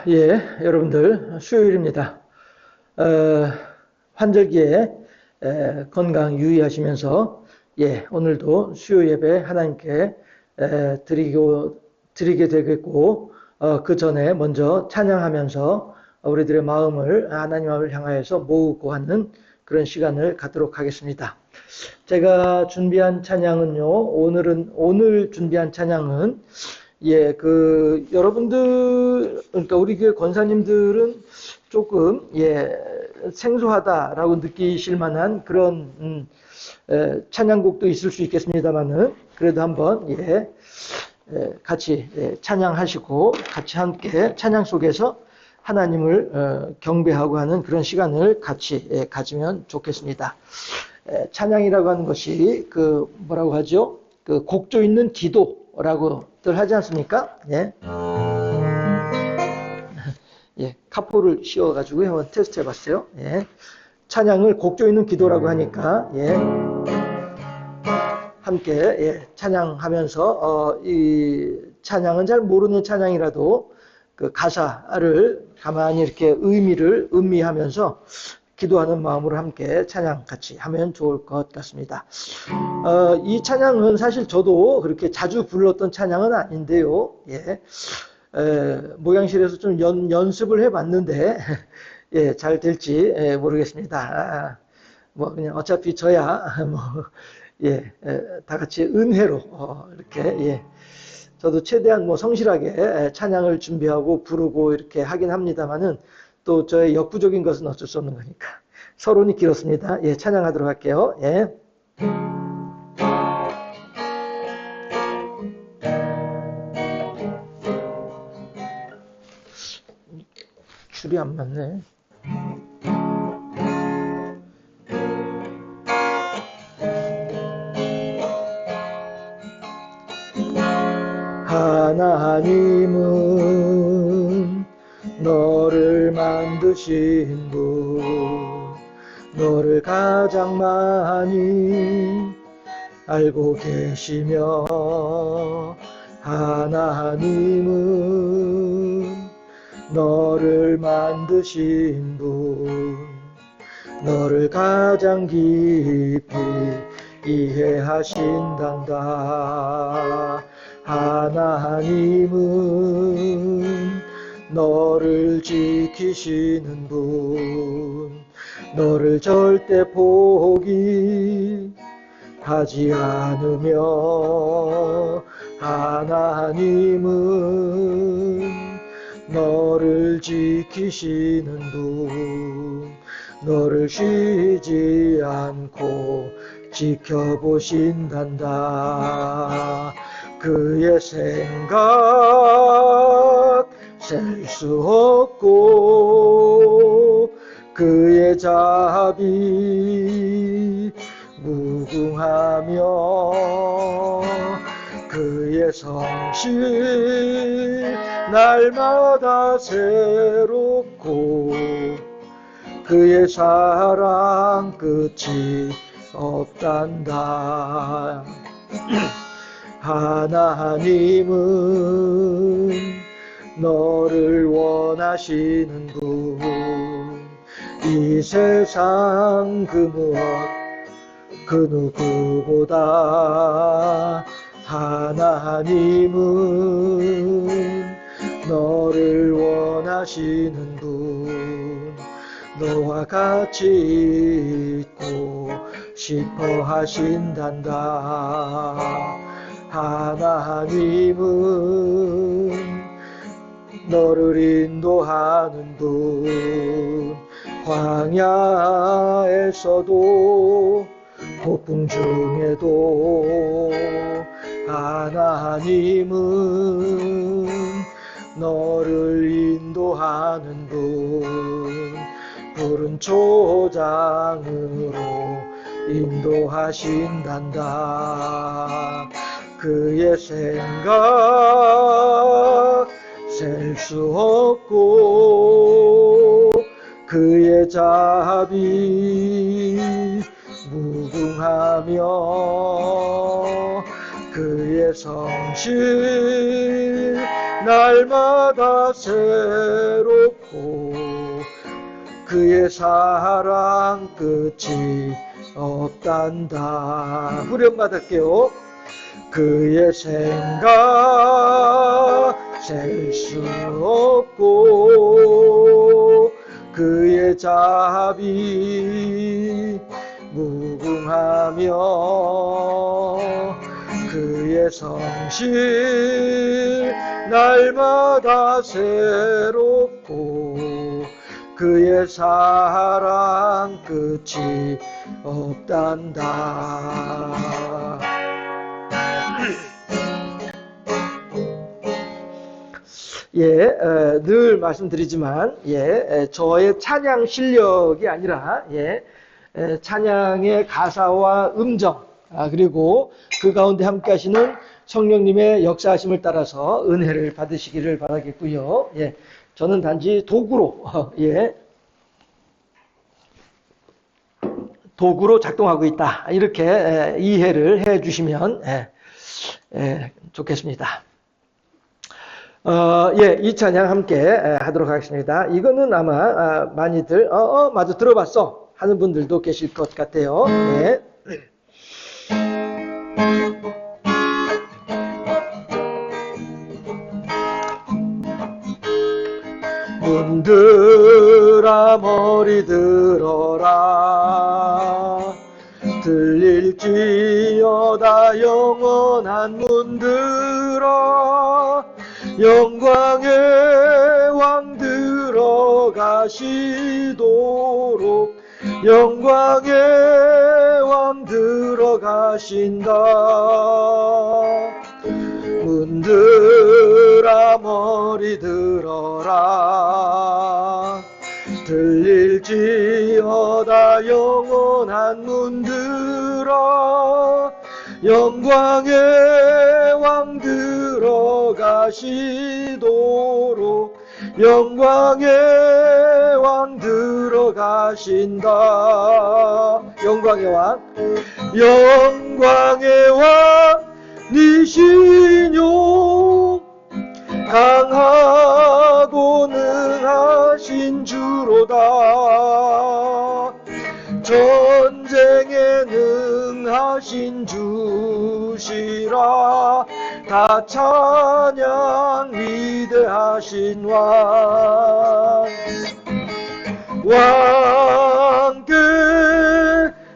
예, 여러분들 수요일입니다. 어, 환절기에 건강 유의하시면서 오늘도 수요 예배 하나님께 드리게 되겠고 그 전에 먼저 찬양하면서 우리들의 마음을 하나님을 향하여서 모으고 하는 그런 시간을 갖도록 하겠습니다. 제가 준비한 찬양은요. 오늘 준비한 찬양은 여러분들, 그러니까 우리 교회 권사님들은 조금, 생소하다라고 느끼실 만한 그런, 찬양곡도 있을 수 있겠습니다만은, 그래도 한번, 같이, 찬양하시고, 같이 함께 찬양 속에서 하나님을, 경배하고 하는 그런 시간을 같이, 가지면 좋겠습니다. 찬양이라고 하는 것이, 뭐라고 하죠? 곡조 있는 기도라고들 하지 않습니까? 카포를 씌워가지고 한번 테스트 해봤어요. 찬양을 곡조 있는 기도라고 하니까, 함께, 찬양하면서, 이 찬양은 잘 모르는 찬양이라도 그 가사를 가만히 이렇게 음미하면서 기도하는 마음으로 함께 찬양 같이 하면 좋을 것 같습니다. 이 찬양은 사실 저도 그렇게 자주 불렀던 찬양은 아닌데요. 목양실에서 좀 연습을 해봤는데, 잘 될지 모르겠습니다. 그냥 어차피 저야, 다 같이 은혜로, 이렇게, 저도 최대한 성실하게 찬양을 준비하고 부르고 이렇게 하긴 합니다만은 또 저의 역부족인 것은 어쩔 수 없는 거니까. 서론이 길었습니다. 찬양하도록 할게요. 줄이 안 맞네. 하나님은 너를 만드신 분, 너를 가장 많이 알고 계시며, 하나님은 너를 만드신 분, 너를 가장 깊이 이해하신단다. 하나님은 너를 지키시는 분, 너를 절대 포기하지 않으며, 하나님은 너를 지키시는 분, 너를 쉬지 않고 지켜보신단다. 그의 생각 셀 수 없고, 그의 자비 무궁하며, 그의 성실 날마다 새롭고, 그의 사랑 끝이 없단다. 하나님은 너를 원하시는 분, 이 세상 그 무엇 그 누구보다 하나님은 너를 원하시는 분, 너와 같이 있고 싶어 하신단다. 하나님은 너를 인도하는 분, 광야에서도 폭풍 중에도 하나님은 너를 인도하는 분, 푸른 초장으로 인도하신단다. 그의 생각 셀 수 없고, 그의 자비 무궁하며, 그의 성실 날마다 새롭고 그의 사랑 끝이 없단다. 후렴 받을게요. 그의 생각 셀 수 없고 그의 자비 무궁하며 그의 성실 날마다 새롭고 그의 사랑 끝이 없단다. 늘 말씀드리지만, 저의 찬양 실력이 아니라, 찬양의 가사와 음정, 그리고 그 가운데 함께 하시는 성령님의 역사하심을 따라서 은혜를 받으시기를 바라겠고요. 저는 단지 도구로, 도구로 작동하고 있다. 이렇게 이해를 해 주시면 좋겠습니다. 이 찬양 함께 하도록 하겠습니다. 이거는 아마 많이들 맞아 들어봤어 하는 분들도 계실 것 같아요. 문들아 머리 들어라 들릴지어다 영원한 문들아 영광의 왕 들어가시도록 영광의 왕 들어가신다. 문들아 머리 들어라 들릴지어다 영원한 문들아 영광의 왕 들어가시도록 영광의 왕 들어가신다. 영광의 왕 영광의 왕 니시뇨 강하고 능하신 주로다. 전쟁에 능하신 주시라. 다 찬양 위대하신 왕 왕께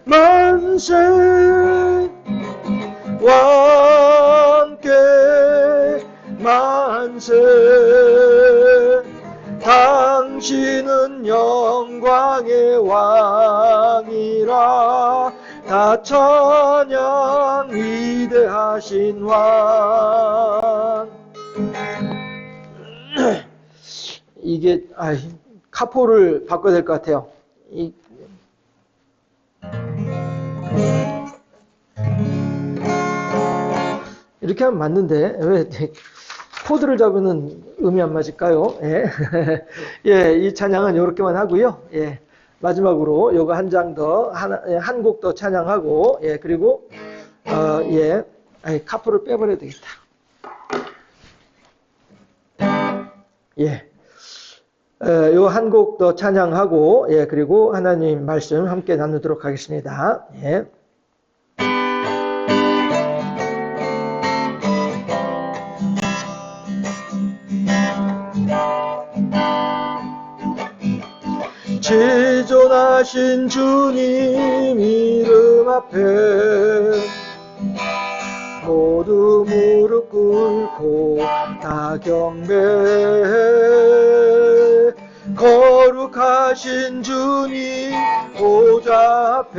만세 왕께 만세 당신은 영광의 왕이라. 다 찬양 위대하신 왕. 이게 카포를 바꿔야 될 것 같아요. 이렇게 하면 맞는데 왜 코드를 잡으면 음이 안 맞을까요? 이 찬양은 이렇게만 하고요. 마지막으로 요거 한 장 더, 한 곡 더 찬양하고, 그리고 카프를 빼버려야 되겠다. 요 한 곡 더 찬양하고, 그리고 하나님 말씀 함께 나누도록 하겠습니다. 지존하신 주님 이름 앞에 모두 무릎 꿇고 다 경배해. 거룩하신 주님 보좌 앞에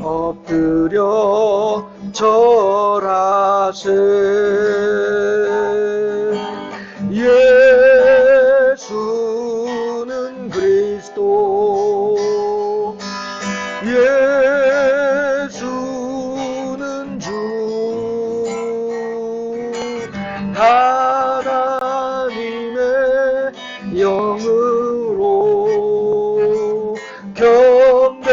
엎드려 절하세. 예수는 그리스도 예수는 주 하나님의 영으로 경배드리리.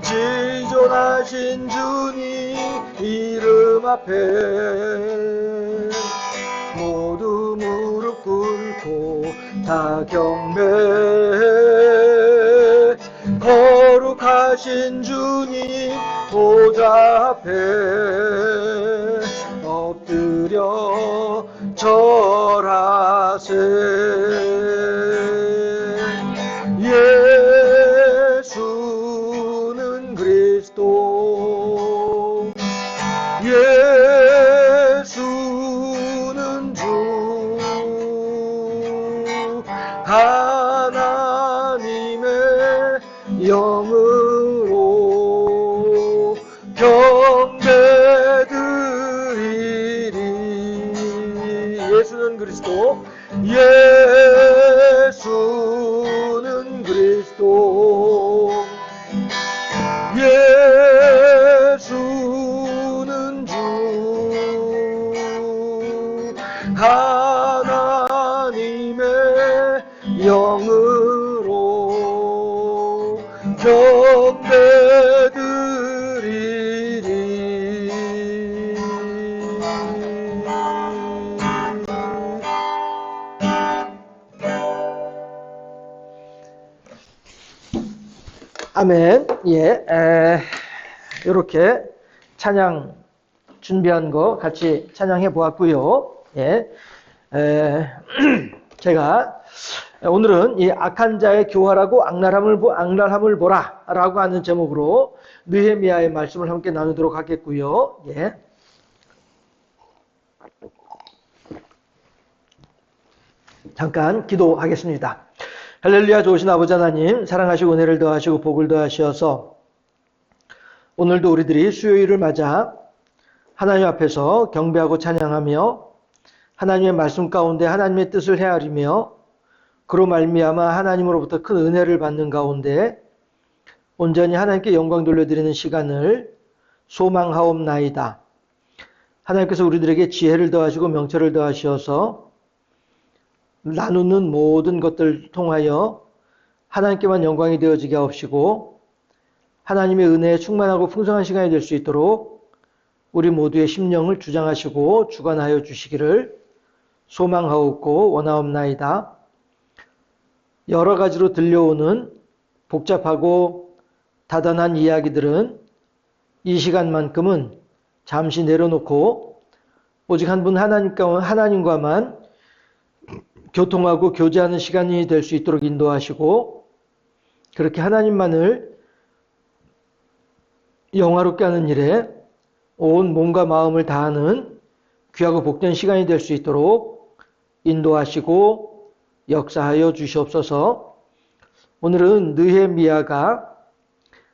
지존하신 거룩하신 주님 이름 앞에 모두 무릎 꿇고 다 경배. 거룩하신 주님 보좌 앞에 엎드려 절하세. 예수는 그리스도, 예수는 주, 하나님의 영으로 경배드리리. 예수는 그리스도, 예수는 그리스도, 예수는 주, 하나님의 영으로 경배드리리. 아멘. 예, 이렇게 찬양 준비한 거 같이 찬양해 보았고요. 예, 제가 오늘은 이 악한 자의 교활하고 악랄함을 보라라고 하는 제목으로 느헤미야의 말씀을 함께 나누도록 하겠고요. 예. 잠깐 기도하겠습니다. 할렐루야. 좋으신 아버지 하나님, 사랑하시고 은혜를 더하시고 복을 더하시어서 오늘도 우리들이 수요일을 맞아 하나님 앞에서 경배하고 찬양하며 하나님의 말씀 가운데 하나님의 뜻을 헤아리며 그로 말미암아 하나님으로부터 큰 은혜를 받는 가운데 온전히 하나님께 영광 돌려드리는 시간을 소망하옵나이다. 하나님께서 우리들에게 지혜를 더하시고 명철을 더하시어서 나누는 모든 것들을 통하여 하나님께만 영광이 되어지게 하옵시고 하나님의 은혜에 충만하고 풍성한 시간이 될 수 있도록 우리 모두의 심령을 주장하시고 주관하여 주시기를 소망하옵고 원하옵나이다. 여러 가지로 들려오는 복잡하고 다단한 이야기들은 이 시간만큼은 잠시 내려놓고 오직 한 분 하나님과만 교통하고 교제하는 시간이 될 수 있도록 인도하시고 그렇게 하나님만을 영화롭게 하는 일에 온 몸과 마음을 다하는 귀하고 복된 시간이 될 수 있도록 인도하시고 역사하여 주시옵소서. 오늘은 느헤미야가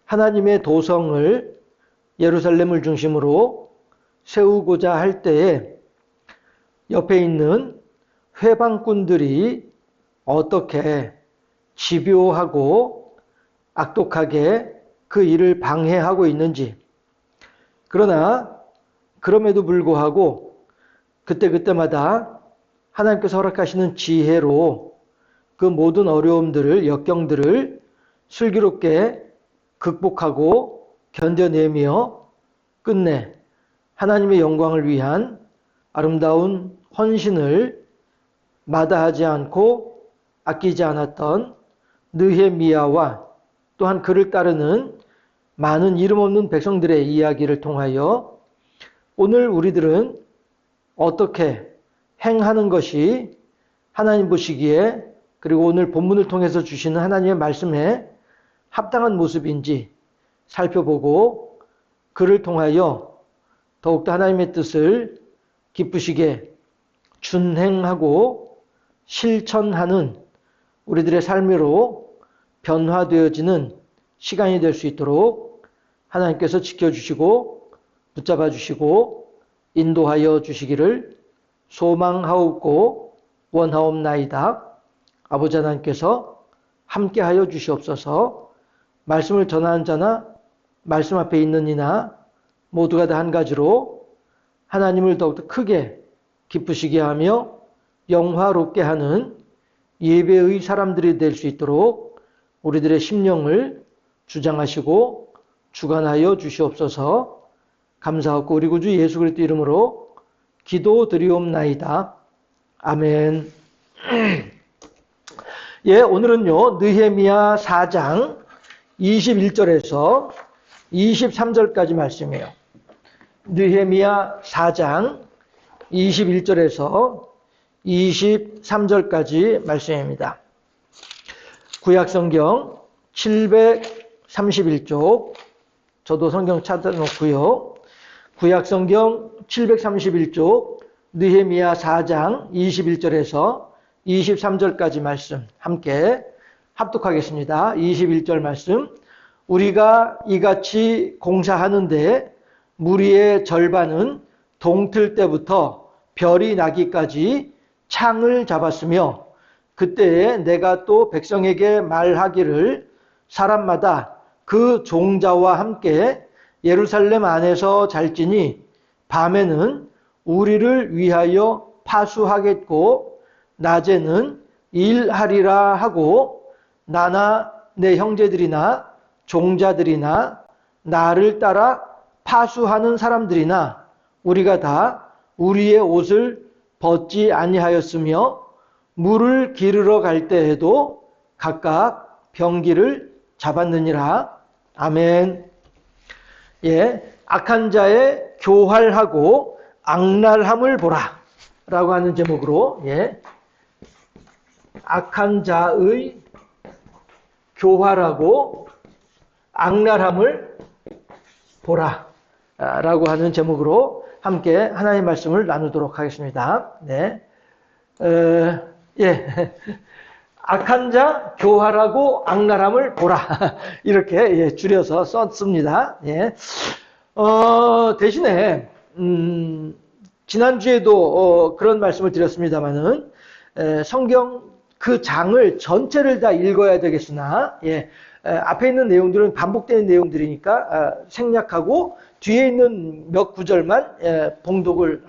하나님의 도성을 예루살렘을 중심으로 세우고자 할 때에 옆에 있는 회방꾼들이 어떻게 집요하고 악독하게 그 일을 방해하고 있는지, 그러나 그럼에도 불구하고 그때그때마다 하나님께서 허락하시는 지혜로 그 모든 어려움들을, 역경들을 슬기롭게 극복하고 견뎌내며 끝내 하나님의 영광을 위한 아름다운 헌신을 마다하지 않고 아끼지 않았던 느헤미야와 또한 그를 따르는 많은 이름 없는 백성들의 이야기를 통하여 오늘 우리들은 어떻게 행하는 것이 하나님 보시기에 그리고 오늘 본문을 통해서 주시는 하나님의 말씀에 합당한 모습인지 살펴보고 그를 통하여 더욱더 하나님의 뜻을 기쁘시게 준행하고 실천하는 우리들의 삶으로 변화되어지는 시간이 될 수 있도록 하나님께서 지켜주시고 붙잡아 주시고 인도하여 주시기를 소망하옵고 원하옵나이다. 아버지 하나님께서 함께하여 주시옵소서. 말씀을 전하는 자나 말씀 앞에 있는 이나 모두가 다 한 가지로 하나님을 더욱더 크게 기쁘시게 하며 영화롭게 하는 예배의 사람들이 될 수 있도록 우리들의 심령을 주장하시고 주관하여 주시옵소서. 감사하고 우리 구주 예수 그리스도 이름으로 기도드리옵나이다. 아멘. 예, 오늘은요, 느헤미야 4장 21절에서 23절까지 말씀이에요. 느헤미야 4장 21절에서 23절까지 말씀입니다. 구약성경 731쪽, 저도 성경 찾아놓고요. 구약성경 731쪽, 느헤미야 4장 21절에서 23절까지 말씀 함께 합독하겠습니다. 21절 말씀. 우리가 이같이 공사하는데 무리의 절반은 동틀 때부터 별이 나기까지 창을 잡았으며 그때에 내가 또 백성에게 말하기를 사람마다 그 종자와 함께 예루살렘 안에서 잘지니 밤에는 우리를 위하여 파수하겠고 낮에는 일하리라 하고 나나 내 형제들이나 종자들이나 나를 따라 파수하는 사람들이나 우리가 다 우리의 옷을 벗지 아니하였으며 물을 기르러 갈 때에도 각각 병기를 잡았느니라. 아멘. 예, 악한 자의 교활하고 악랄함을 보라 라고 하는 제목으로, 예, 악한 자의 교활하고 악랄함을 보라 라고 하는 제목으로 함께 하나님의 말씀을 나누도록 하겠습니다. 네. 예. 악한 자, 교활하고 악랄함을 보라. 이렇게, 예, 줄여서 썼습니다. 예. 대신에, 지난주에도 그런 말씀을 드렸습니다만은, 성경 그 장을 전체를 다 읽어야 되겠으나, 예, 앞에 있는 내용들은 반복되는 내용들이니까 생략하고 뒤에 있는 몇 구절만 봉독을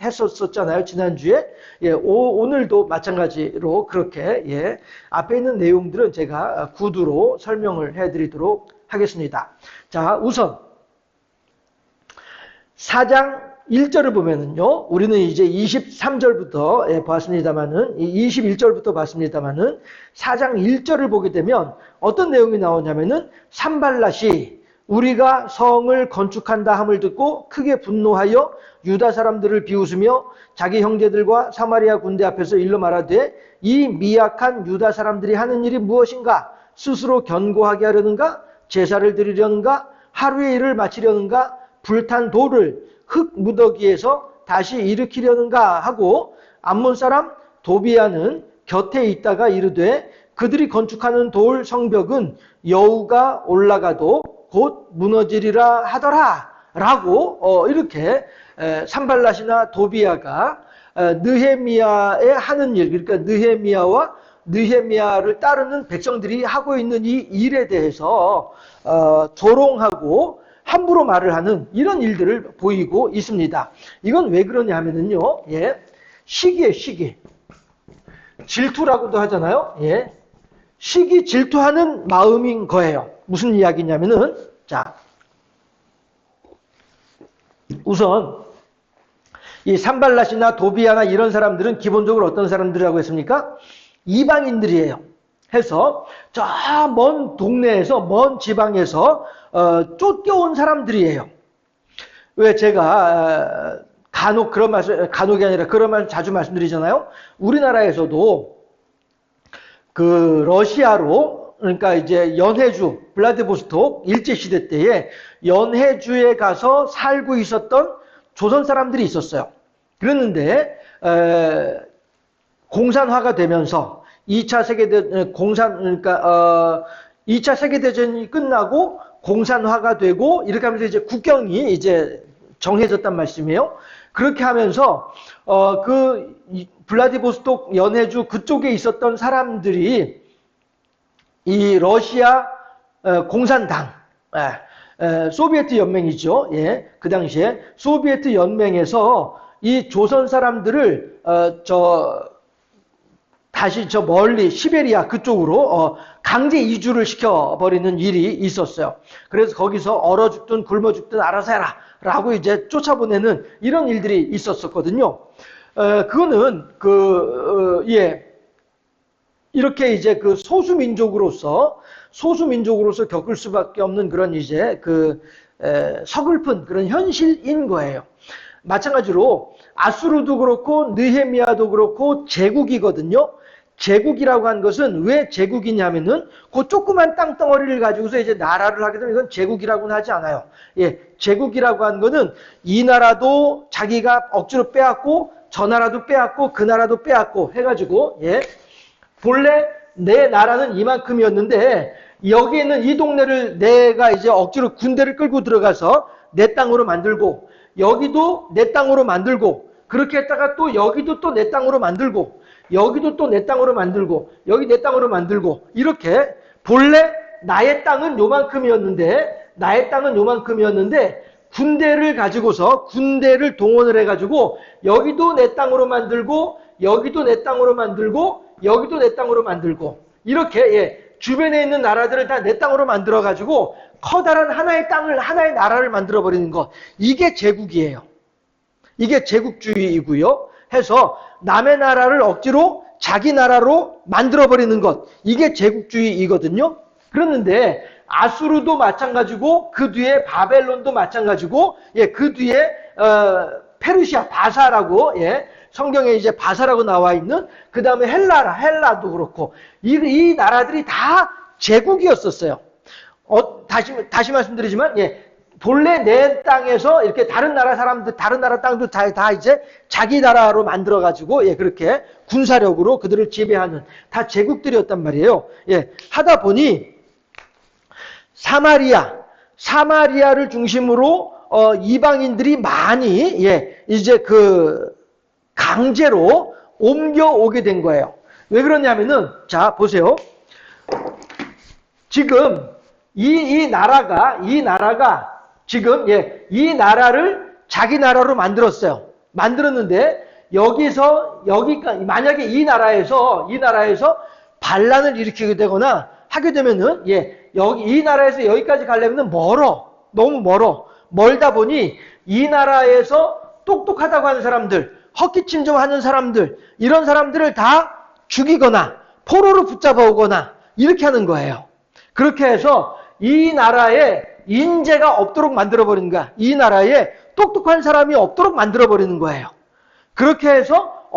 했었잖아요, 지난주에. 예, 오늘도 마찬가지로 그렇게, 예, 앞에 있는 내용들은 제가 구두로 설명을 해드리도록 하겠습니다. 자, 우선 4장 1절을 보면은요, 우리는 이제 23절부터 봤습니다만은, 21절부터 봤습니다만은, 4장 1절을 보게 되면 어떤 내용이 나오냐면은, 산발랏이 우리가 성을 건축한다 함을 듣고 크게 분노하여 유다 사람들을 비웃으며 자기 형제들과 사마리아 군대 앞에서 일러 말하되 이 미약한 유다 사람들이 하는 일이 무엇인가? 스스로 견고하게 하려는가? 제사를 드리려는가? 하루의 일을 마치려는가? 불탄 돌을 흙 무더기에서 다시 일으키려는가 하고 암몬 사람 도비아는 곁에 있다가 이르되 그들이 건축하는 돌 성벽은 여우가 올라가도 곧 무너지리라 하더라 라고 이렇게 산발랏이나 도비아가 느헤미야의 하는 일, 그러니까 느헤미야와 느헤미야를 따르는 백성들이 하고 있는 이 일에 대해서 조롱하고 함부로 말을 하는 이런 일들을 보이고 있습니다. 이건 왜 그러냐 하면은요, 예, 시기에 시기. 질투라고도 하잖아요. 예. 시기 질투하는 마음인 거예요. 무슨 이야기냐면은, 자, 우선, 이 산발랏이나 도비아나 이런 사람들은 기본적으로 어떤 사람들이라고 했습니까? 이방인들이에요. 해서 저 먼 동네에서 먼 지방에서 쫓겨온 사람들이에요. 왜 제가 간혹 그런 말씀, 간혹이 아니라 그런 말 자주 말씀드리잖아요. 우리나라에서도 그 러시아로, 그러니까 이제 연해주, 블라디보스톡 일제시대 때에 연해주에 가서 살고 있었던 조선 사람들이 있었어요. 그랬는데 공산화가 되면서 2차 세계대 그러니까 2차 세계대전이 끝나고 공산화가 되고 이렇게 하면서 이제 국경이 이제 정해졌단 말씀이에요. 그렇게 하면서 그 블라디보스톡 연해주 그쪽에 있었던 사람들이 이 러시아 공산당, 소비에트 연맹이죠. 예, 그 당시에 소비에트 연맹에서 이 조선 사람들을 다시 저 멀리 시베리아 그쪽으로 강제 이주를 시켜버리는 일이 있었어요. 그래서 거기서 얼어 죽든 굶어 죽든 알아서 해라 라고 이제 쫓아보내는 이런 일들이 있었었거든요. 그거는 이렇게 이제 그 소수민족으로서 겪을 수밖에 없는 그런 이제 서글픈 그런 현실인 거예요. 마찬가지로 아수르도 그렇고 느헤미야도 그렇고 제국이거든요. 제국이라고 한 것은 왜 제국이냐면은 그 조그만 땅덩어리를 가지고서 이제 나라를 하게 되면 이건 제국이라고는 하지 않아요. 예, 제국이라고 한 거는 이 나라도 자기가 억지로 빼앗고 저 나라도 빼앗고 그 나라도 빼앗고 해가지고 본래 내 나라는 이만큼이었는데 여기 있는 이 동네를 내가 이제 억지로 군대를 끌고 들어가서 내 땅으로 만들고 여기도 내 땅으로 만들고 그렇게 했다가 또 여기도 또 내 땅으로 만들고 여기도 또 내 땅으로 만들고 여기 내 땅으로 만들고 이렇게 본래 나의 땅은 요만큼이었는데 군대를 가지고서 군대를 동원을 해가지고 여기도 내 땅으로 만들고 여기도 내 땅으로 만들고 여기도 내 땅으로 만들고 이렇게 주변에 있는 나라들을 다 내 땅으로 만들어가지고 커다란 하나의 땅을 하나의 나라를 만들어버리는 것 이게 제국이에요. 이게 제국주의이고요. 해서 남의 나라를 억지로 자기 나라로 만들어버리는 것 이게 제국주의이거든요. 그랬는데 아수르도 마찬가지고 그 뒤에 바벨론도 마찬가지고 그 뒤에 페르시아 바사라고 성경에 이제 바사라고 나와 있는 그 다음에 헬라도 그렇고 이 나라들이 다 제국이었었어요. 다시 말씀드리지만 본래 내 땅에서 이렇게 다른 나라 땅도 다 이제 자기 나라로 만들어 가지고 그렇게 군사력으로 그들을 지배하는 다 제국들이었단 말이에요. 하다 보니 사마리아를 중심으로 이방인들이 많이 이제 강제로 옮겨오게 된 거예요. 왜 그러냐면은 자 보세요. 지금 이 나라가 지금 이 나라를 자기 나라로 만들었어요. 만들었는데 만약에 이 나라에서 반란을 일으키게 되거나 하게 되면은 이 나라에서 여기까지 가려면 너무 멀다 보니 이 나라에서 똑똑하다고 하는 사람들, 헛기침 좀 하는 사람들, 이런 사람들을 다 죽이거나 포로로 붙잡아 오거나 이렇게 하는 거예요. 그렇게 해서 이 나라에 인재가 없도록 만들어버리는 거야. 이 나라에 똑똑한 사람이 없도록 만들어버리는 거예요. 그렇게 해서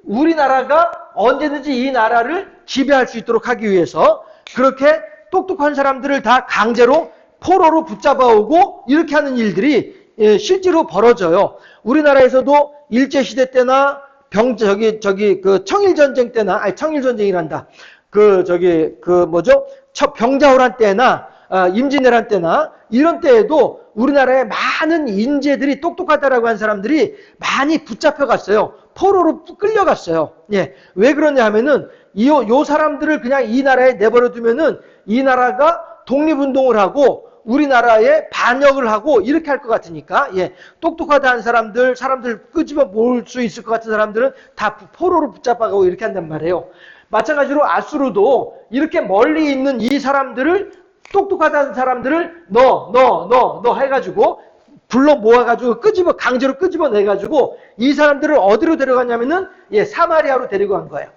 우리나라가 언제든지 이 나라를 지배할 수 있도록 하기 위해서 그렇게 똑똑한 사람들을 다 강제로 포로로 붙잡아오고 이렇게 하는 일들이 실제로 벌어져요. 우리나라에서도 일제시대 때나 청일전쟁 때나, 청일전쟁이란다. 병자호란 때나, 임진왜란 때나, 이런 때에도 우리나라에 많은 인재들이 똑똑하다라고 한 사람들이 많이 붙잡혀갔어요. 포로로 끌려갔어요. 왜 그러냐 하면은, 요 사람들을 그냥 이 나라에 내버려 두면은 이 나라가 독립운동을 하고 우리나라에 반역을 하고 이렇게 할 것 같으니까 똑똑하다는 사람들 끄집어 모을 수 있을 것 같은 사람들은 다 포로로 붙잡아가고 이렇게 한단 말이에요. 마찬가지로 아수르도 이렇게 멀리 있는 이 사람들을 똑똑하다는 사람들을 너 해가지고 불러 모아가지고 강제로 끄집어내가지고 이 사람들을 어디로 데려갔냐면은 사마리아로 데리고 간 거예요.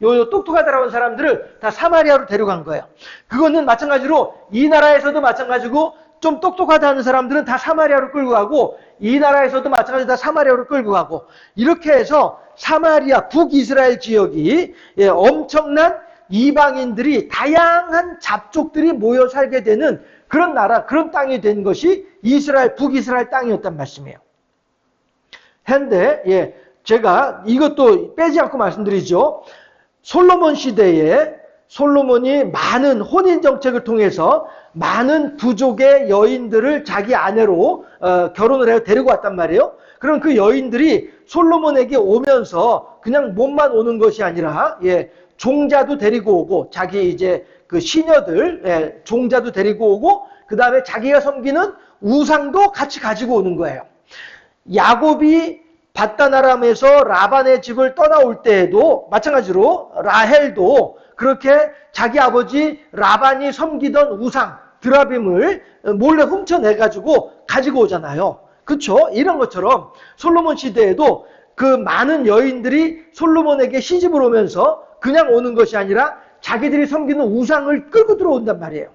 요 똑똑하다라는 사람들을 다 사마리아로 데려간 거예요. 그거는 마찬가지로 이 나라에서도 마찬가지고 좀 똑똑하다는 사람들은 다 사마리아로 끌고 가고 이 나라에서도 마찬가지로 다 사마리아로 끌고 가고 이렇게 해서 사마리아 북이스라엘 지역이 엄청난 이방인들이 다양한 잡족들이 모여 살게 되는 그런 나라, 그런 땅이 된 것이 북이스라엘 땅이었단 말씀이에요. 현대 제가 이것도 빼지 않고 말씀드리죠. 솔로몬 시대에 솔로몬이 많은 혼인 정책을 통해서 많은 부족의 여인들을 자기 아내로 결혼을 해서 데리고 왔단 말이에요. 그럼 그 여인들이 솔로몬에게 오면서 그냥 몸만 오는 것이 아니라 종자도 데리고 오고 자기 이제 그 시녀들 종자도 데리고 오고 그 다음에 자기가 섬기는 우상도 같이 가지고 오는 거예요. 야곱이 밧단 아람에서 라반의 집을 떠나올 때에도 마찬가지로 라헬도 그렇게 자기 아버지 라반이 섬기던 우상 드라빔을 몰래 훔쳐내가지고 가지고 오잖아요. 그쵸? 이런 것처럼 솔로몬 시대에도 그 많은 여인들이 솔로몬에게 시집을 오면서 그냥 오는 것이 아니라 자기들이 섬기는 우상을 끌고 들어온단 말이에요.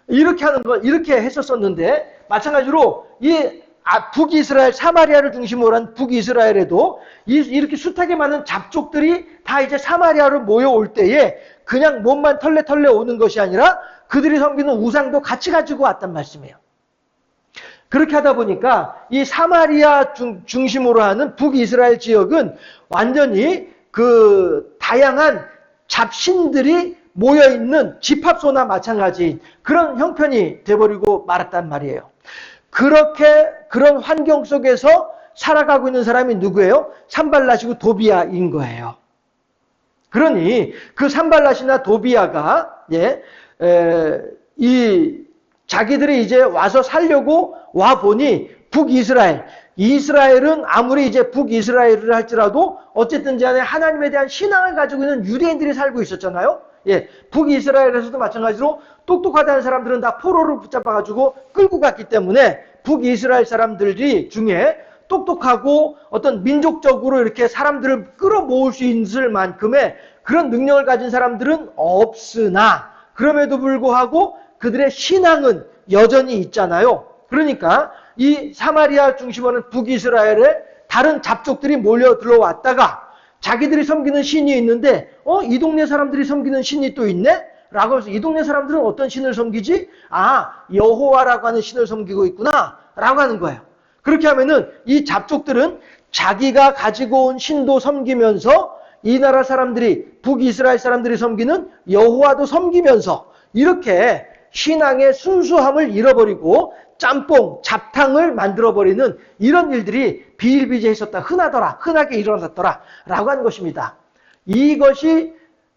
이렇게 하는 건 이렇게 했었었는데 마찬가지로 이 북이스라엘 사마리아를 중심으로 한 북이스라엘에도 이렇게 숱하게 많은 잡족들이 다 이제 사마리아로 모여올 때에 그냥 몸만 털레털레 오는 것이 아니라 그들이 섬기는 우상도 같이 가지고 왔단 말씀이에요. 그렇게 하다 보니까 이 사마리아 중심으로 하는 북이스라엘 지역은 완전히 그 다양한 잡신들이 모여있는 집합소나 마찬가지인 그런 형편이 돼버리고 말았단 말이에요. 그렇게 그런 환경 속에서 살아가고 있는 사람이 누구예요? 산발랏이고 도비아인 거예요. 그러니 그 산발랏이나 도비아가 이 자기들이 이제 와서 살려고 와 보니 북이스라엘, 이스라엘은 아무리 이제 북이스라엘을 할지라도 어쨌든 간에 하나님에 대한 신앙을 가지고 있는 유대인들이 살고 있었잖아요. 북이스라엘에서도 마찬가지로 똑똑하다는 사람들은 다 포로를 붙잡아가지고 끌고 갔기 때문에 북이스라엘 사람들이 중에 똑똑하고 어떤 민족적으로 이렇게 사람들을 끌어모을 수 있을 만큼의 그런 능력을 가진 사람들은 없으나 그럼에도 불구하고 그들의 신앙은 여전히 있잖아요. 그러니까 이 사마리아 중심으로 하는 북이스라엘에 다른 잡족들이 몰려 들어왔다가 자기들이 섬기는 신이 있는데 이 동네 사람들이 섬기는 신이 또 있네? 라고 해서 이 동네 사람들은 어떤 신을 섬기지? 여호와라고 하는 신을 섬기고 있구나 라고 하는 거예요. 그렇게 하면은 이 잡족들은 자기가 가지고 온 신도 섬기면서 이 나라 사람들이 북이스라엘 사람들이 섬기는 여호와도 섬기면서 이렇게 신앙의 순수함을 잃어버리고 짬뽕, 잡탕을 만들어버리는 이런 일들이 비일비재했었다. 흔하게 일어났더라 라고 하는 것입니다. 이것이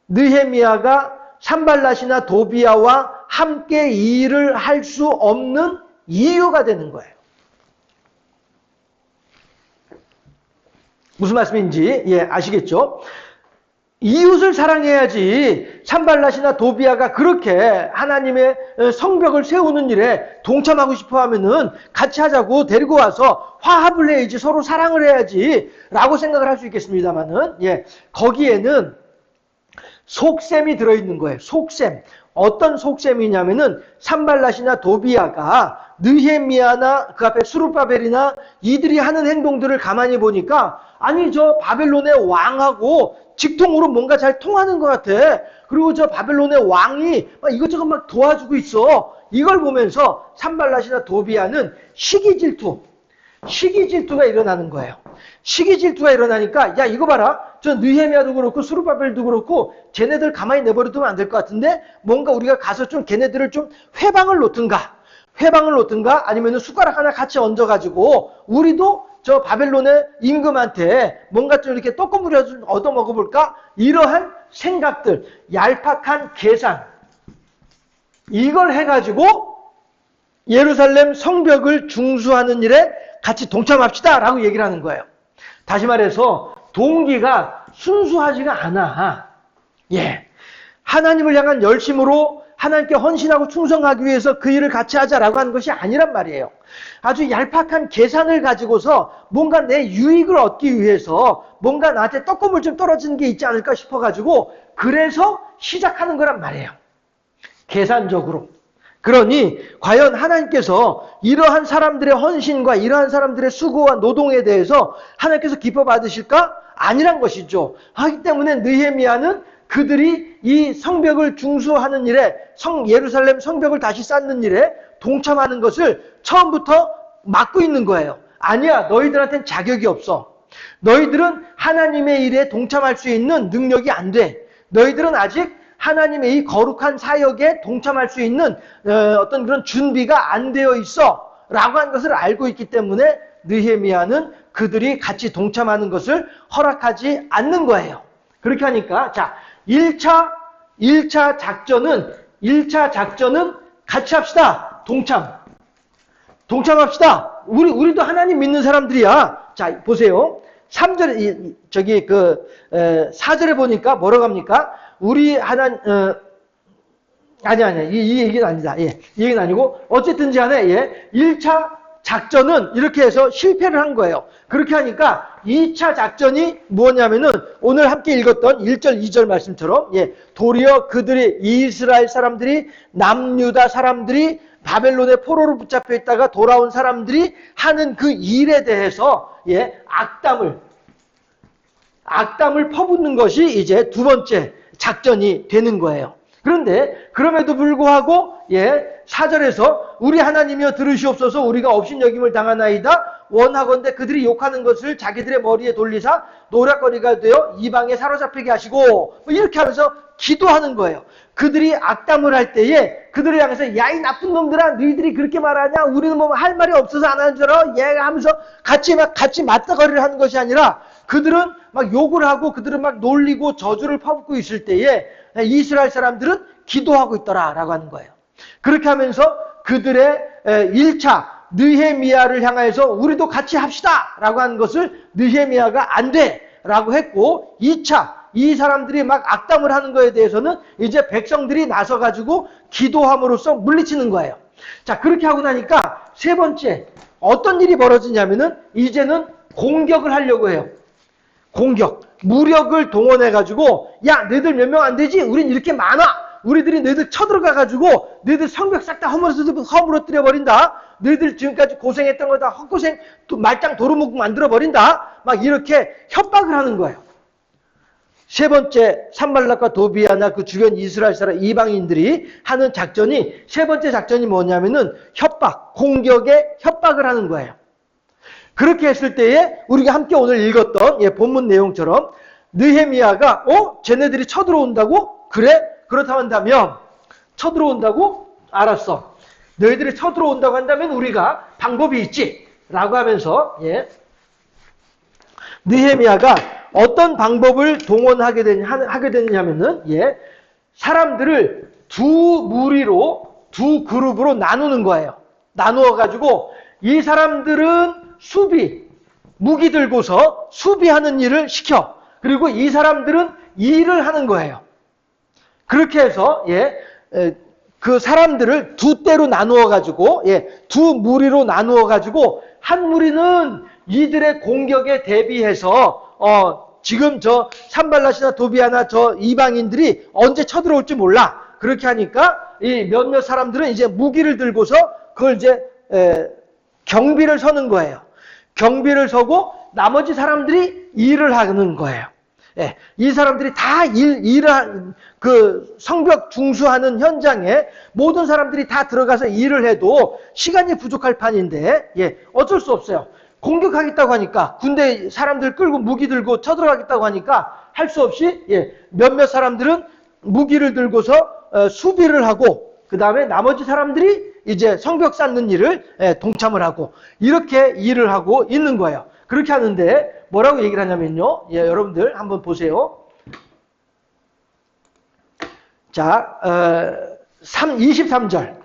느헤미야가 산발랏이나 도비아와 함께 이 일을 할 수 없는 이유가 되는 거예요. 무슨 말씀인지 아시겠죠? 이웃을 사랑해야지 산발랏이나 도비아가 그렇게 하나님의 성벽을 세우는 일에 동참하고 싶어 하면은 같이 하자고 데리고 와서 화합을 해야지 서로 사랑을 해야지 라고 생각을 할 수 있겠습니다만은 거기에는 속셈이 들어있는 거예요. 속셈. 어떤 속셈이냐면은 산발랏이나 도비아가 느헤미야나 그 앞에 스룹바벨이나 이들이 하는 행동들을 가만히 보니까 아니 저 바벨론의 왕하고 직통으로 뭔가 잘 통하는 것 같아. 그리고 저 바벨론의 왕이 막 이것저것 막 도와주고 있어. 이걸 보면서 산발랏이나 도비아는 시기질투가 일어나는 거예요. 시기질투가 일어나니까 야 이거 봐라. 저 느헤미야도 그렇고 스룹바벨도 그렇고 쟤네들 가만히 내버려두면 안 될 것 같은데 뭔가 우리가 가서 좀 걔네들을 좀 회방을 놓든가 아니면 숟가락 하나 같이 얹어가지고 우리도 저 바벨론의 임금한테 뭔가 좀 이렇게 떡고무려 좀 얻어먹어볼까? 이러한 생각들, 얄팍한 계산 이걸 해가지고 예루살렘 성벽을 중수하는 일에 같이 동참합시다 라고 얘기를 하는 거예요. 다시 말해서 동기가 순수하지가 않아. 하나님을 향한 열심으로 하나님께 헌신하고 충성하기 위해서 그 일을 같이 하자라고 하는 것이 아니란 말이에요. 아주 얄팍한 계산을 가지고서 뭔가 내 유익을 얻기 위해서 뭔가 나한테 떡고물 좀 떨어지는 게 있지 않을까 싶어가지고 그래서 시작하는 거란 말이에요. 계산적으로. 그러니 과연 하나님께서 이러한 사람들의 헌신과 이러한 사람들의 수고와 노동에 대해서 하나님께서 기뻐 받으실까? 아니란 것이죠. 하기 때문에 느헤미야는 그들이 이 성벽을 중수하는 일에 예루살렘 성벽을 다시 쌓는 일에 동참하는 것을 처음부터 막고 있는 거예요. 아니야, 너희들한테는 자격이 없어. 너희들은 하나님의 일에 동참할 수 있는 능력이 안 돼. 너희들은 아직 하나님의 이 거룩한 사역에 동참할 수 있는 어떤 그런 준비가 안 되어 있어 라고 하는 것을 알고 있기 때문에 느헤미야는 그들이 같이 동참하는 것을 허락하지 않는 거예요. 그렇게 하니까 1차 작전은 같이 합시다. 동참합시다. 우리도 하나님 믿는 사람들이야. 자, 보세요. 3절, 저기, 4절에 보니까 뭐라고 합니까? 우리 아니. 이 얘기는 아니다. 예. 이 얘기는 아니고, 어쨌든지 간에, 예. 1차 작전은 이렇게 해서 실패를 한 거예요. 그렇게 하니까 2차 작전이 뭐냐면은 오늘 함께 읽었던 1절, 2절 말씀처럼, 예. 도리어 그들이, 이스라엘 사람들이, 남유다 사람들이, 바벨론의 포로로 붙잡혀 있다가 돌아온 사람들이 하는 그 일에 대해서, 예. 악담을 퍼붓는 것이 이제 두 번째 작전이 되는 거예요. 그런데 그럼에도 불구하고 4절에서 우리 하나님이여 들으시옵소서 우리가 업신여김을 당하나이다 원하건대 그들이 욕하는 것을 자기들의 머리에 돌리사 노략거리가 되어 이방에 사로잡히게 하시고 이렇게 하면서 기도하는 거예요. 그들이 악담을 할 때에 그들을 향해서 야 이 나쁜 놈들아 너희들이 그렇게 말하냐 우리는 뭐 할 말이 없어서 안 하는 줄 알아 얘가 하면서 같이 맞다거리를 하는 것이 아니라 그들은 막 욕을 하고 그들은 막 놀리고 저주를 퍼붓고 있을 때에 이스라엘 사람들은 기도하고 있더라라고 하는 거예요. 그렇게 하면서 그들의 1차 느헤미야를 향해서 우리도 같이 합시다 라고 하는 것을 느헤미야가 안 돼 라고 했고 2차 이 사람들이 막 악담을 하는 거에 대해서는 이제 백성들이 나서가지고 기도함으로써 물리치는 거예요. 자 그렇게 하고 나니까 세 번째 어떤 일이 벌어지냐면은 이제는 공격을 하려고 해요. 공격. 무력을 동원해가지고 야 너희들 몇 명 안 되지? 우린 이렇게 많아. 우리들이 너희들 쳐들어가가지고 너희들 성벽 싹 다 허물어뜨려 버린다. 너희들 지금까지 고생했던 거 다 헛고생 또 말짱 도루묵 만들어 버린다. 막 이렇게 협박을 하는 거예요. 세 번째 산발락과 도비아나 그 주변 이스라엘 사람 이방인들이 하는 작전이 세 번째 작전이 뭐냐면은 협박, 공격에 협박을 하는 거예요. 그렇게 했을 때에 우리가 함께 오늘 읽었던 본문 내용처럼 느헤미야가 쟤네들이 쳐들어온다고? 그래? 그렇다고 한다면 쳐들어온다고? 알았어. 너희들이 쳐들어온다고 한다면 우리가 방법이 있지. 라고 하면서 느헤미야가 어떤 방법을 동원하게 되냐면은 사람들을 두 무리로 두 그룹으로 나누는 거예요. 나누어 가지고 이 사람들은 무기 들고서 수비하는 일을 시켜. 그리고 이 사람들은 일을 하는 거예요. 그렇게 해서 그 사람들을 두 때로 나누어 가지고 두 무리로 나누어 가지고 한 무리는 이들의 공격에 대비해서 지금 저 산발랏이나 도비아나 저 이방인들이 언제 쳐들어올지 몰라. 그렇게 하니까 이 몇몇 사람들은 이제 무기를 들고서 그걸 이제 경비를 서는 거예요. 경비를 서고 나머지 사람들이 일을 하는 거예요. 이 사람들이 다 그 성벽 중수하는 현장에 모든 사람들이 다 들어가서 일을 해도 시간이 부족할 판인데 어쩔 수 없어요. 공격하겠다고 하니까 군대 사람들 끌고 무기 들고 쳐들어가겠다고 하니까 할 수 없이 몇몇 사람들은 무기를 들고서 수비를 하고 그 다음에 나머지 사람들이 이제 성벽 쌓는 일을 동참을 하고 이렇게 일을 하고 있는 거예요. 그렇게 하는데 뭐라고 얘기를 하냐면요. 여러분들 한번 보세요. 자, 23절.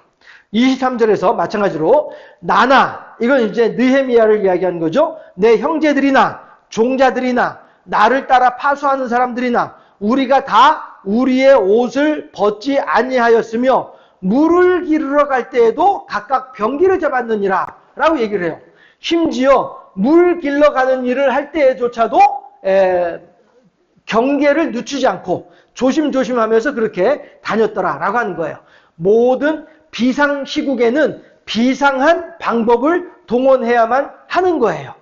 23절에서 마찬가지로 나나 이건 이제 느헤미야를 이야기하는 거죠. 내 형제들이나 종자들이나 나를 따라 파수하는 사람들이나 우리가 다 우리의 옷을 벗지 아니하였으며 물을 기르러 갈 때에도 각각 병기를 잡았느니라 라고 얘기를 해요. 심지어 물 길러 가는 일을 할 때조차도 경계를 늦추지 않고 조심조심하면서 그렇게 다녔더라 라고 하는 거예요. 모든 비상시국에는 비상한 방법을 동원해야만 하는 거예요.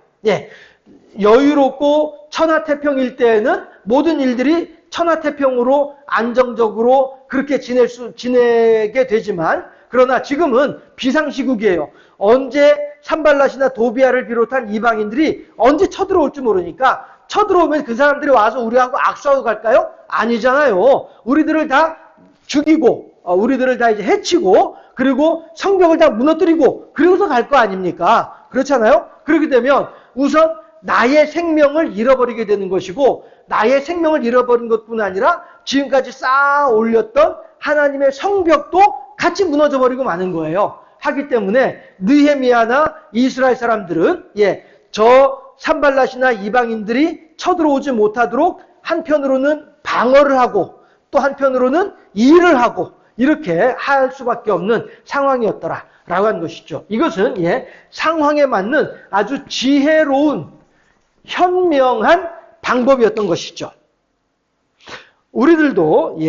여유롭고 천하태평일 때에는 모든 일들이 천하태평으로 안정적으로 그렇게 지내게 되지만 그러나 지금은 비상시국이에요. 언제 산발랏이나 도비아를 비롯한 이방인들이 언제 쳐들어올지 모르니까 쳐들어오면 그 사람들이 와서 우리하고 악수하고 갈까요? 아니잖아요. 우리들을 다 죽이고 우리들을 다 이제 해치고 그리고 성벽을 다 무너뜨리고 그러고서 갈 거 아닙니까? 그렇잖아요? 그렇게 되면 우선 나의 생명을 잃어버리게 되는 것이고 나의 생명을 잃어버린 것뿐 아니라 지금까지 쌓아 올렸던 하나님의 성벽도 같이 무너져 버리고 마는 거예요. 하기 때문에 느헤미야나 이스라엘 사람들은 저 산발랏이나 이방인들이 쳐들어오지 못하도록 한편으로는 방어를 하고 또 한편으로는 일을 하고 이렇게 할 수밖에 없는 상황이었더라 라고 하는 것이죠. 이것은 상황에 맞는 아주 지혜로운 현명한 방법이었던 것이죠. 우리들도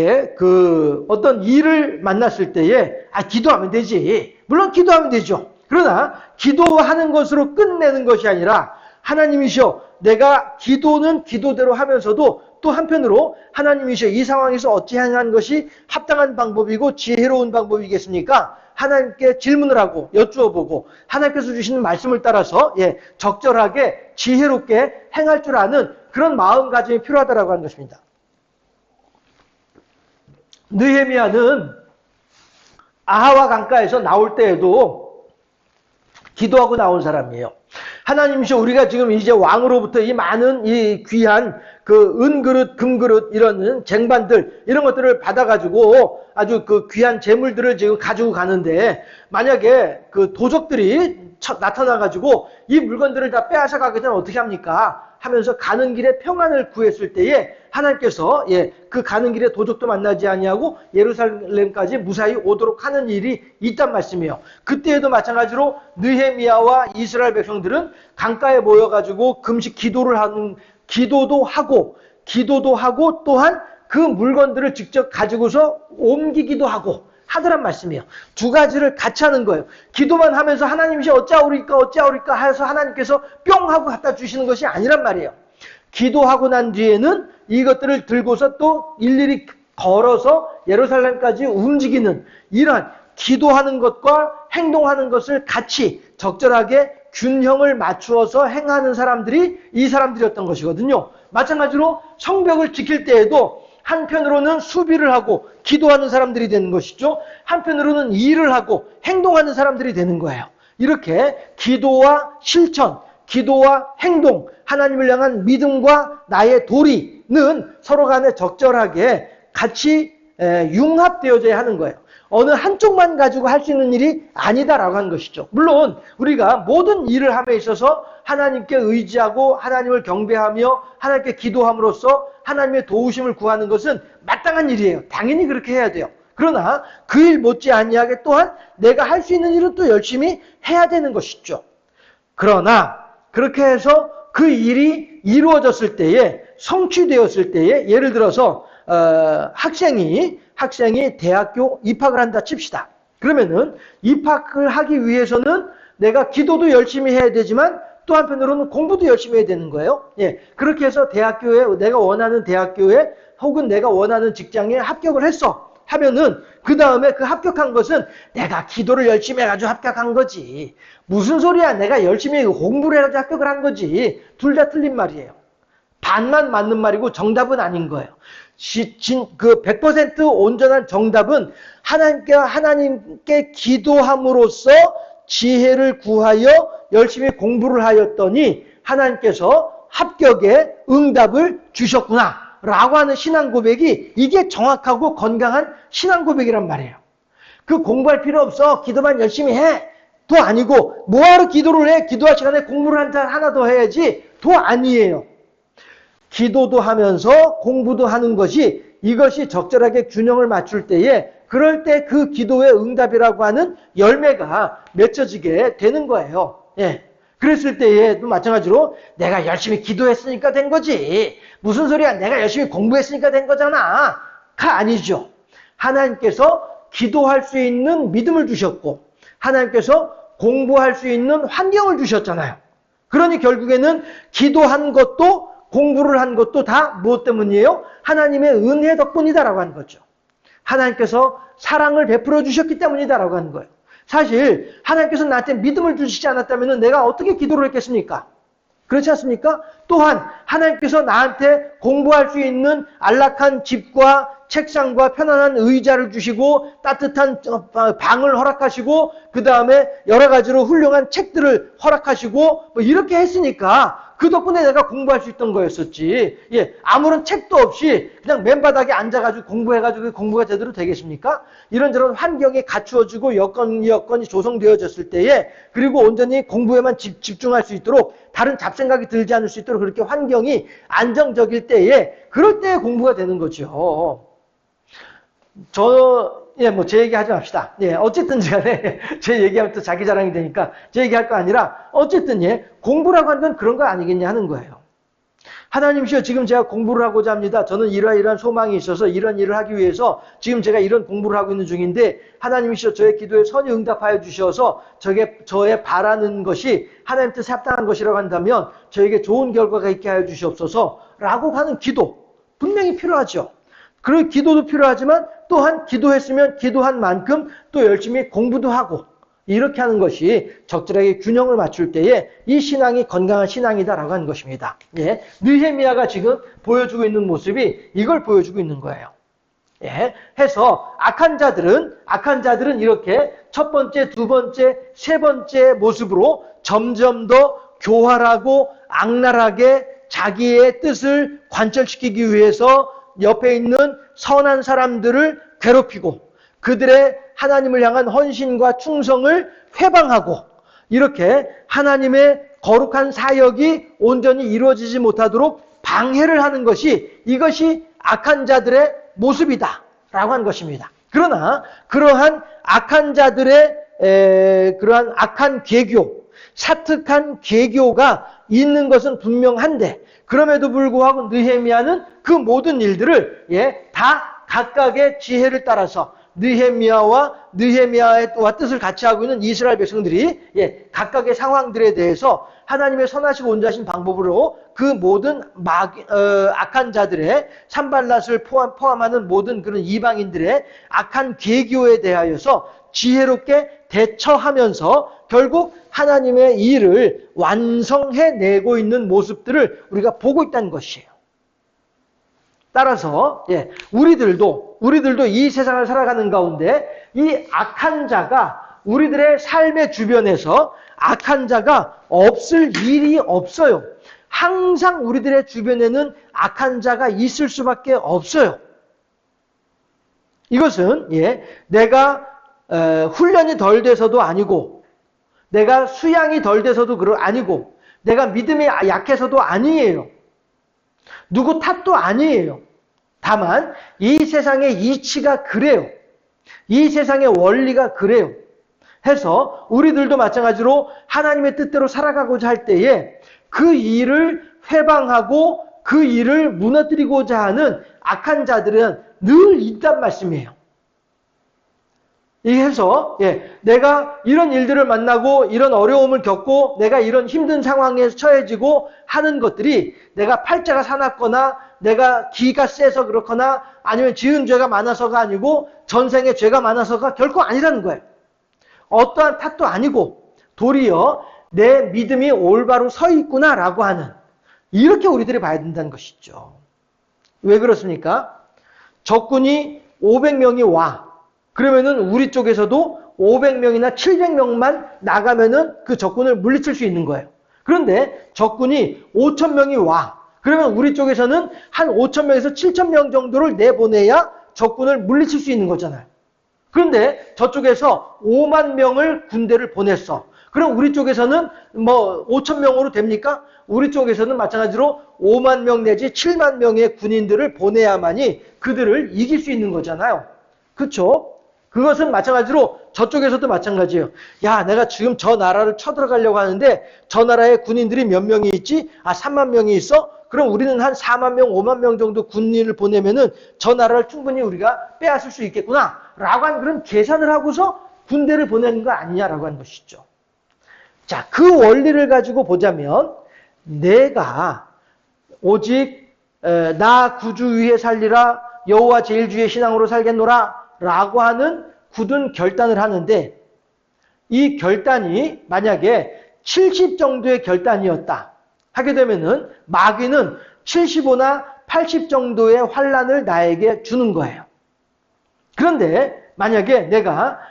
어떤 일을 만났을 때에 기도하면 되지. 물론 기도하면 되죠. 그러나 기도하는 것으로 끝내는 것이 아니라 하나님이시여, 내가 기도는 기도대로 하면서도 또 한편으로 하나님이시여, 이 상황에서 어찌 행하는 것이 합당한 방법이고 지혜로운 방법이겠습니까? 하나님께 질문을 하고 여쭈어보고 하나님께서 주시는 말씀을 따라서 적절하게 지혜롭게 행할 줄 아는 그런 마음가짐이 필요하다고 하는 것입니다. 느헤미야는 아하와 강가에서 나올 때에도 기도하고 나온 사람이에요. 하나님이시여, 우리가 지금 이제 왕으로부터 이 많은 이 귀한 그 은그릇, 금그릇 이런 쟁반들 이런 것들을 받아가지고 아주 그 귀한 재물들을 지금 가지고 가는데 만약에 그 도적들이 나타나가지고 이 물건들을 다 빼앗아 가게 되면 어떻게 합니까? 하면서 가는 길에 평안을 구했을 때에 하나님께서 그 가는 길에 도적도 만나지 아니하고 예루살렘까지 무사히 오도록 하는 일이 있단 말씀이에요. 그때에도 마찬가지로 느헤미야와 이스라엘 백성들은 강가에 모여가지고 금식 기도도 하고 또한 그 물건들을 직접 가지고서 옮기기도 하고 하더란 말씀이에요. 두 가지를 같이 하는 거예요. 기도만 하면서 하나님이 어찌하오리까 해서 하나님께서 뿅 하고 갖다 주시는 것이 아니란 말이에요. 기도하고 난 뒤에는 이것들을 들고서 또 일일이 걸어서 예루살렘까지 움직이는 이러한 기도하는 것과 행동하는 것을 같이 적절하게 균형을 맞추어서 행하는 사람들이 이 사람들이었던 것이거든요. 마찬가지로 성벽을 지킬 때에도 한편으로는 수비를 하고 기도하는 사람들이 되는 것이죠. 한편으로는 일을 하고 행동하는 사람들이 되는 거예요. 이렇게 기도와 실천, 기도와 행동, 하나님을 향한 믿음과 나의 도리는 서로 간에 적절하게 같이 융합되어져야 하는 거예요. 어느 한쪽만 가지고 할 수 있는 일이 아니다라고 하는 것이죠. 물론 우리가 모든 일을 함에 있어서 하나님께 의지하고 하나님을 경배하며 하나님께 기도함으로써 하나님의 도우심을 구하는 것은 마땅한 일이에요. 당연히 그렇게 해야 돼요. 그러나 그 일 못지 아니하게 또한 내가 할 수 있는 일은 또 열심히 해야 되는 것이죠. 그러나 그렇게 해서 그 일이 이루어졌을 때에, 성취되었을 때에, 예를 들어서 학생이 대학교 입학을 한다 칩시다. 그러면은 입학을 하기 위해서는 내가 기도도 열심히 해야 되지만 또 한편으로는 공부도 열심히 해야 되는 거예요. 그렇게 해서 내가 원하는 대학교에 혹은 내가 원하는 직장에 합격을 했어 하면은 그 다음에 그 합격한 것은 내가 기도를 열심히 해가지고 합격한 거지. 무슨 소리야, 내가 열심히 공부를 해가지고 합격을 한 거지. 둘 다 틀린 말이에요. 반만 맞는 말이고 정답은 아닌 거예요. 그 100% 온전한 정답은 하나님께 기도함으로써 지혜를 구하여 열심히 공부를 하였더니 하나님께서 합격의 응답을 주셨구나 라고 하는 신앙 고백이, 이게 정확하고 건강한 신앙 고백이란 말이에요. 그 공부할 필요 없어, 기도만 열심히 해 도 아니고, 뭐하러 기도를 해, 기도할 시간에 공부를 하나 더 해야지 도 아니에요. 기도도 하면서 공부도 하는 것이, 이것이 적절하게 균형을 맞출 때에 그럴 때 그 기도의 응답이라고 하는 열매가 맺혀지게 되는 거예요. 그랬을 때에도 마찬가지로 내가 열심히 기도했으니까 된 거지, 무슨 소리야, 내가 열심히 공부했으니까 된 거잖아 가 아니죠. 하나님께서 기도할 수 있는 믿음을 주셨고 하나님께서 공부할 수 있는 환경을 주셨잖아요. 그러니 결국에는 기도한 것도 공부를 한 것도 다 무엇 때문이에요? 하나님의 은혜 덕분이다라고 하는 거죠. 하나님께서 사랑을 베풀어 주셨기 때문이다라고 하는 거예요. 사실 하나님께서 나한테 믿음을 주시지 않았다면 내가 어떻게 기도를 했겠습니까? 그렇지 않습니까? 또한 하나님께서 나한테 공부할 수 있는 안락한 집과 책상과 편안한 의자를 주시고 따뜻한 방을 허락하시고 그 다음에 여러 가지로 훌륭한 책들을 허락하시고 뭐 이렇게 했으니까 그 덕분에 내가 공부할 수 있던 거였었지. 예, 아무런 책도 없이 그냥 맨바닥에 앉아가지고 공부해가지고 공부가 제대로 되겠습니까? 이런저런 환경이 갖추어지고 여건이 조성되어졌을 때에 그리고 온전히 공부에만 집중할 수 있도록 다른 잡생각이 들지 않을 수 있도록 그렇게 환경이 안정적일 때에 그럴 때에 공부가 되는 거죠. 제 얘기 하지 맙시다. 예, 어쨌든 간에 제 얘기하면 또 자기 자랑이 되니까 제 얘기할 거 아니라 어쨌든 공부라고 하는 건 그런 거 아니겠냐 하는 거예요. 하나님이시여 지금 제가 공부를 하고자 합니다. 저는 이러이러한 소망이 있어서 이런 일을 하기 위해서 지금 제가 이런 공부를 하고 있는 중인데 하나님이시여 저의 기도에 선히 응답하여 주셔서 저의 바라는 것이 하나님 뜻에 합당한 것이라고 한다면 저에게 좋은 결과가 있게 하여 주시옵소서 라고 하는 기도 분명히 필요하죠. 그리고 기도도 필요하지만 또한 기도했으면 기도한 만큼 또 열심히 공부도 하고 이렇게 하는 것이 적절하게 균형을 맞출 때에 이 신앙이 건강한 신앙이다라고 하는 것입니다. 예, 느헤미야가 지금 보여주고 있는 모습이 이걸 보여주고 있는 거예요. 예, 해서 악한 자들은 이렇게 첫 번째, 두 번째, 세 번째 모습으로 점점 더 교활하고 악랄하게 자기의 뜻을 관철시키기 위해서 옆에 있는 선한 사람들을 괴롭히고 그들의 하나님을 향한 헌신과 충성을 회방하고 이렇게 하나님의 거룩한 사역이 온전히 이루어지지 못하도록 방해를 하는 것이 이것이 악한 자들의 모습이다 라고 한 것입니다. 그러나 그러한 악한 자들의 그러한 악한 계교, 사특한 계교가 있는 것은 분명한데 그럼에도 불구하고 느헤미야는 그 모든 일들을 다 각각의 지혜를 따라서 느헤미야의 뜻을 같이 하고 있는 이스라엘 백성들이 각각의 상황들에 대해서 하나님의 선하시고 온전하신 방법으로 그 모든 악한 자들의 산발랏을 포함하는 모든 그런 이방인들의 악한 계교에 대하여서 지혜롭게 대처하면서 결국 하나님의 일을 완성해내고 있는 모습들을 우리가 보고 있다는 것이에요. 따라서 우리들도 이 세상을 살아가는 가운데 이 악한 자가 우리들의 삶의 주변에서 악한 자가 없을 일이 없어요. 항상 우리들의 주변에는 악한 자가 있을 수밖에 없어요. 이것은 내가 훈련이 덜 돼서도 아니고 내가 수양이 덜 돼서도 아니고 내가 믿음이 약해서도 아니에요. 누구 탓도 아니에요. 다만 이 세상의 이치가 그래요. 이 세상의 원리가 그래요. 해서 우리들도 마찬가지로 하나님의 뜻대로 살아가고자 할 때에 그 일을 회방하고 그 일을 무너뜨리고자 하는 악한 자들은 늘 있단 말씀이에요. 해서 내가 이런 일들을 만나고 이런 어려움을 겪고 내가 이런 힘든 상황에 처해지고 하는 것들이 내가 팔자가 사납거나 내가 기가 세서 그렇거나 아니면 지은 죄가 많아서가 아니고 전생에 죄가 많아서가 결코 아니라는 거예요. 어떠한 탓도 아니고 도리어 내 믿음이 올바로 서 있구나라고 하는 이렇게 우리들이 봐야 된다는 것이죠. 왜 그렇습니까? 적군이 500명이 와. 그러면은 우리 쪽에서도 500명이나 700명만 나가면은 그 적군을 물리칠 수 있는 거예요. 그런데 적군이 5,000명이 와. 그러면 우리 쪽에서는 한 5,000명에서 7,000명 정도를 내보내야 적군을 물리칠 수 있는 거잖아요. 그런데 저쪽에서 5만 명을 군대를 보냈어. 그럼 우리 쪽에서는 5,000명으로 됩니까? 우리 쪽에서는 마찬가지로 5만 명 내지 7만 명의 군인들을 보내야만이 그들을 이길 수 있는 거잖아요. 그렇죠? 그것은 마찬가지로 저쪽에서도 마찬가지예요. 야, 내가 지금 저 나라를 쳐들어가려고 하는데 저 나라에 군인들이 몇 명이 있지? 3만 명이 있어? 그럼 우리는 한 4만 명, 5만 명 정도 군인을 보내면은 저 나라를 충분히 우리가 빼앗을 수 있겠구나. 라고 하는 그런 계산을 하고서 군대를 보내는 거 아니냐라고 하는 것이죠. 자, 그 원리를 가지고 보자면 내가 오직 나 구주 위에 살리라 여호와 제일 주의 신앙으로 살겠노라 라고 하는 굳은 결단을 하는데 이 결단이 만약에 70 정도의 결단이었다 하게 되면은 마귀는 75나 80 정도의 환란을 나에게 주는 거예요. 그런데 만약에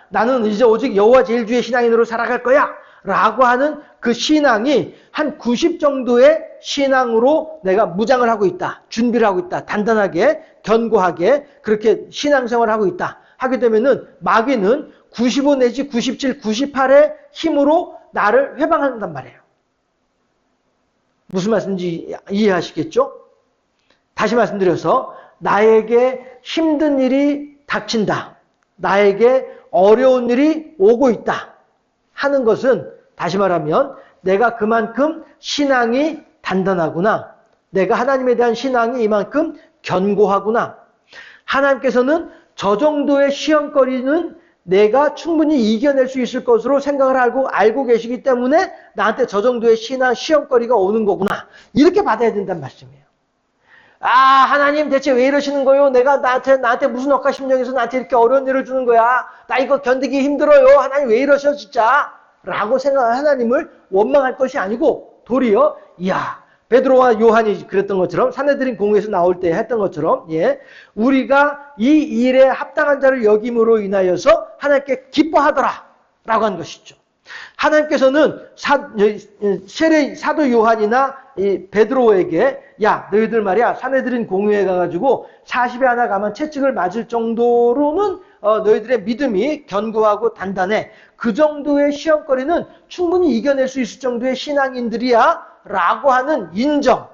나는 이제 오직 여호와 제일 주의 신앙인으로 살아갈 거야 라고 하는 그 신앙이 한 90 정도의 신앙으로 내가 무장을 하고 있다. 준비를 하고 있다. 단단하게, 견고하게 그렇게 신앙생활을 하고 있다. 하게 되면은 마귀는 95 내지 97, 98의 힘으로 나를 회방한단 말이에요. 무슨 말씀인지 이해하시겠죠? 다시 말씀드려서 나에게 힘든 일이 닥친다. 나에게 어려운 일이 오고 있다. 하는 것은 다시 말하면 내가 그만큼 신앙이 단단하구나. 내가 하나님에 대한 신앙이 이만큼 견고하구나. 하나님께서는 저 정도의 시험거리는 내가 충분히 이겨낼 수 있을 것으로 생각을 알고 계시기 때문에 나한테 저 정도의 시험거리가 오는 거구나. 이렇게 받아야 된다는 말씀이에요. 아, 하나님 대체 왜 이러시는 거예요? 내가 나한테 무슨 억하심령에서 나한테 이렇게 어려운 일을 주는 거야? 나 이거 견디기 힘들어요. 하나님 왜 이러셔 진짜? 라고 생각한 하나님을 원망할 것이 아니고 도리어 이야, 베드로와 요한이 그랬던 것처럼 산헤드린 공회에서 나올 때 했던 것처럼 예, 우리가 이 일에 합당한 자를 여김으로 인하여서 하나님께 기뻐하더라 라고 한 것이죠. 하나님께서는 사도 요한이나 이 베드로에게 야 너희들 말이야 산헤드린 공회에 가가지고 40에 하나 가면 채찍을 맞을 정도로는 너희들의 믿음이 견고하고 단단해. 그 정도의 시험거리는 충분히 이겨낼 수 있을 정도의 신앙인들이야 라고 하는 인정을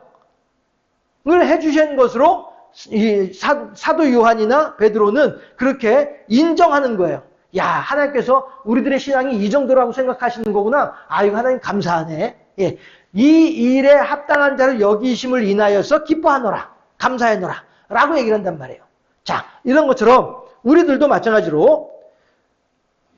해주신 것으로 이 사도 요한이나 베드로는 그렇게 인정하는 거예요. 야, 하나님께서 우리들의 신앙이 이 정도라고 생각하시는 거구나. 아이고, 하나님 감사하네. 예. 이 일에 합당한 자를 여기심을 인하여서 기뻐하노라. 감사하노라. 라고 얘기를 한단 말이에요. 자, 이런 것처럼 우리들도 마찬가지로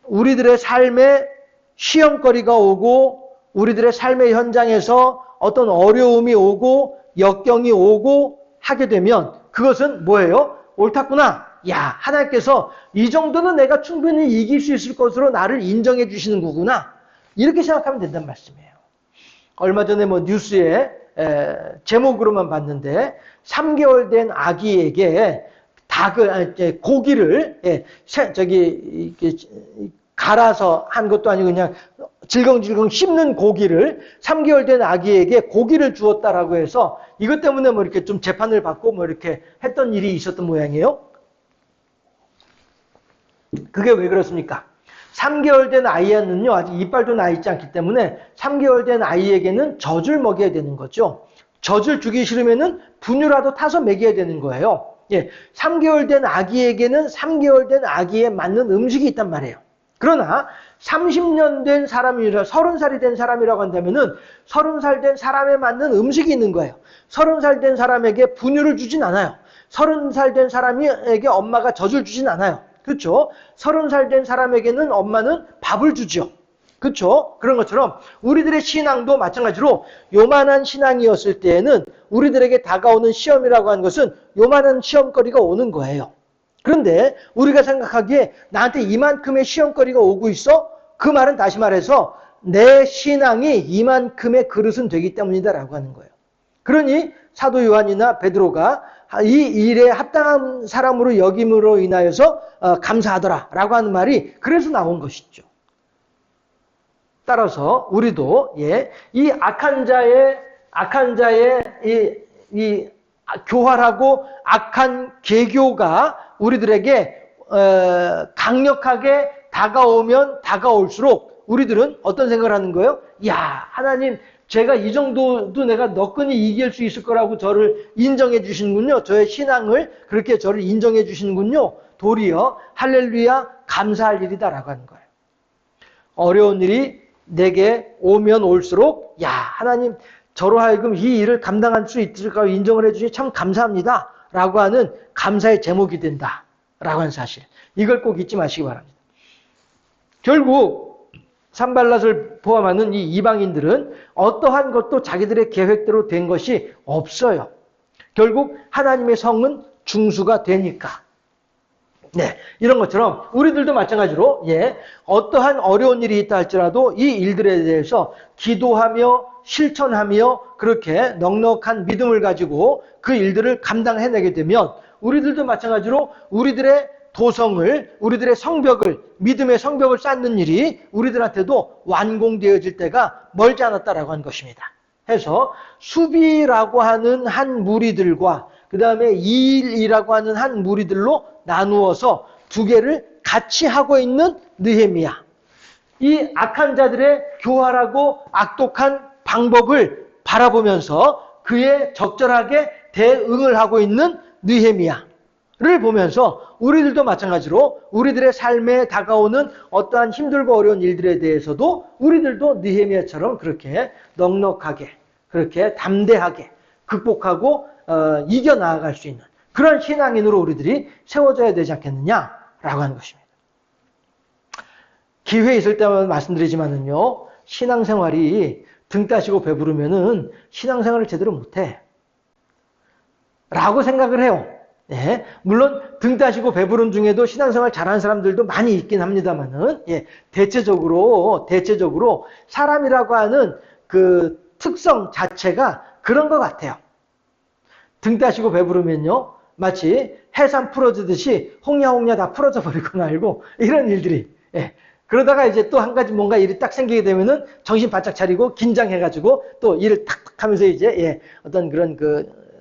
우리들의 삶에 시험거리가 오고 우리들의 삶의 현장에서 어떤 어려움이 오고 역경이 오고 하게 되면 그것은 뭐예요? 옳았구나. 야, 하나님께서 이 정도는 내가 충분히 이길 수 있을 것으로 나를 인정해 주시는 거구나. 이렇게 생각하면 된다는 말씀이에요. 얼마 전에 뉴스에 제목으로만 봤는데 3개월 된 아기에게 고기를 갈아서 한 것도 아니고 그냥 질겅질겅 씹는 고기를 3개월 된 아기에게 고기를 주었다라고 해서 이것 때문에 이렇게 좀 재판을 받고 이렇게 했던 일이 있었던 모양이에요. 그게 왜 그렇습니까? 3개월 된 아이는요, 아직 이빨도 나 있지 않기 때문에 3개월 된 아이에게는 젖을 먹여야 되는 거죠. 젖을 주기 싫으면은 분유라도 타서 먹여야 되는 거예요. 예, 3개월 된 아기에게는 3개월 된 아기에 맞는 음식이 있단 말이에요. 그러나 30년 된 사람이라 30살이 된 사람이라고 한다면은 30살 된 사람에 맞는 음식이 있는 거예요. 30살 된 사람에게 분유를 주진 않아요. 30살 된 사람에게 엄마가 젖을 주진 않아요. 그렇죠? 30살 된 사람에게는 엄마는 밥을 주죠. 그렇죠? 그런 것처럼 우리들의 신앙도 마찬가지로 요만한 신앙이었을 때에는 우리들에게 다가오는 시험이라고 하는 것은 요만한 시험거리가 오는 거예요. 그런데 우리가 생각하기에 나한테 이만큼의 시험거리가 오고 있어? 그 말은 다시 말해서 내 신앙이 이만큼의 그릇은 되기 때문이다라고 하는 거예요. 그러니 사도 요한이나 베드로가 이 일에 합당한 사람으로 여김으로 인하여서 감사하더라라고 하는 말이 그래서 나온 것이죠. 따라서 우리도 이 악한 자의 이 교활하고 악한 계교가 우리들에게 강력하게 다가오면 다가올수록 우리들은 어떤 생각을 하는 거예요? 야, 하나님 제가 이 정도도 내가 너끈히 이길 수 있을 거라고 저를 인정해 주시는군요. 저의 신앙을 그렇게 저를 인정해 주시는군요. 도리어 할렐루야 감사할 일이다라고 하는 거예요. 어려운 일이 내게 오면 올수록 야, 하나님 저로 하여금 이 일을 감당할 수 있을까 인정을 해주시니 참 감사합니다. 라고 하는 감사의 제목이 된다. 라고 하는 사실. 이걸 꼭 잊지 마시기 바랍니다. 결국 산발랏을 포함하는 이 이방인들은 어떠한 것도 자기들의 계획대로 된 것이 없어요. 결국 하나님의 성은 중수가 되니까. 네, 이런 것처럼 우리들도 마찬가지로 어떠한 어려운 일이 있다 할지라도 이 일들에 대해서 기도하며 실천하며 그렇게 넉넉한 믿음을 가지고 그 일들을 감당해내게 되면 우리들도 마찬가지로 우리들의 도성을, 우리들의 성벽을, 믿음의 성벽을 쌓는 일이 우리들한테도 완공되어질 때가 멀지 않았다라고 하는 것입니다. 해서 수비라고 하는 한 무리들과 그 다음에 이일이라고 하는 한 무리들로 나누어서 두 개를 같이 하고 있는 느헤미야. 이 악한 자들의 교활하고 악독한 방법을 바라보면서 그에 적절하게 대응을 하고 있는 느헤미야를 보면서 우리들도 마찬가지로 우리들의 삶에 다가오는 어떠한 힘들고 어려운 일들에 대해서도 우리들도 느헤미야처럼 그렇게 넉넉하게, 그렇게 담대하게 극복하고 이겨나갈 수 있는 그런 신앙인으로 우리들이 세워져야 되지 않겠느냐라고 하는 것입니다. 기회 있을 때마다 말씀드리지만은요, 신앙생활이 등 따시고 배부르면은 신앙생활을 제대로 못해. 라고 생각을 해요. 예, 물론 등 따시고 배부른 중에도 신앙생활 잘하는 사람들도 많이 있긴 합니다만은, 예, 대체적으로 사람이라고 하는 그 특성 자체가 그런 것 같아요. 등 따시고 배부르면요, 마치 해삼 풀어지듯이 홍냐 다 풀어져 버리고 말고 이런 일들이, 예. 그러다가 이제 또 한 가지 뭔가 일이 딱 생기게 되면은 정신 바짝 차리고 긴장해가지고 또 일을 탁탁 하면서 이제, 예, 어떤 그런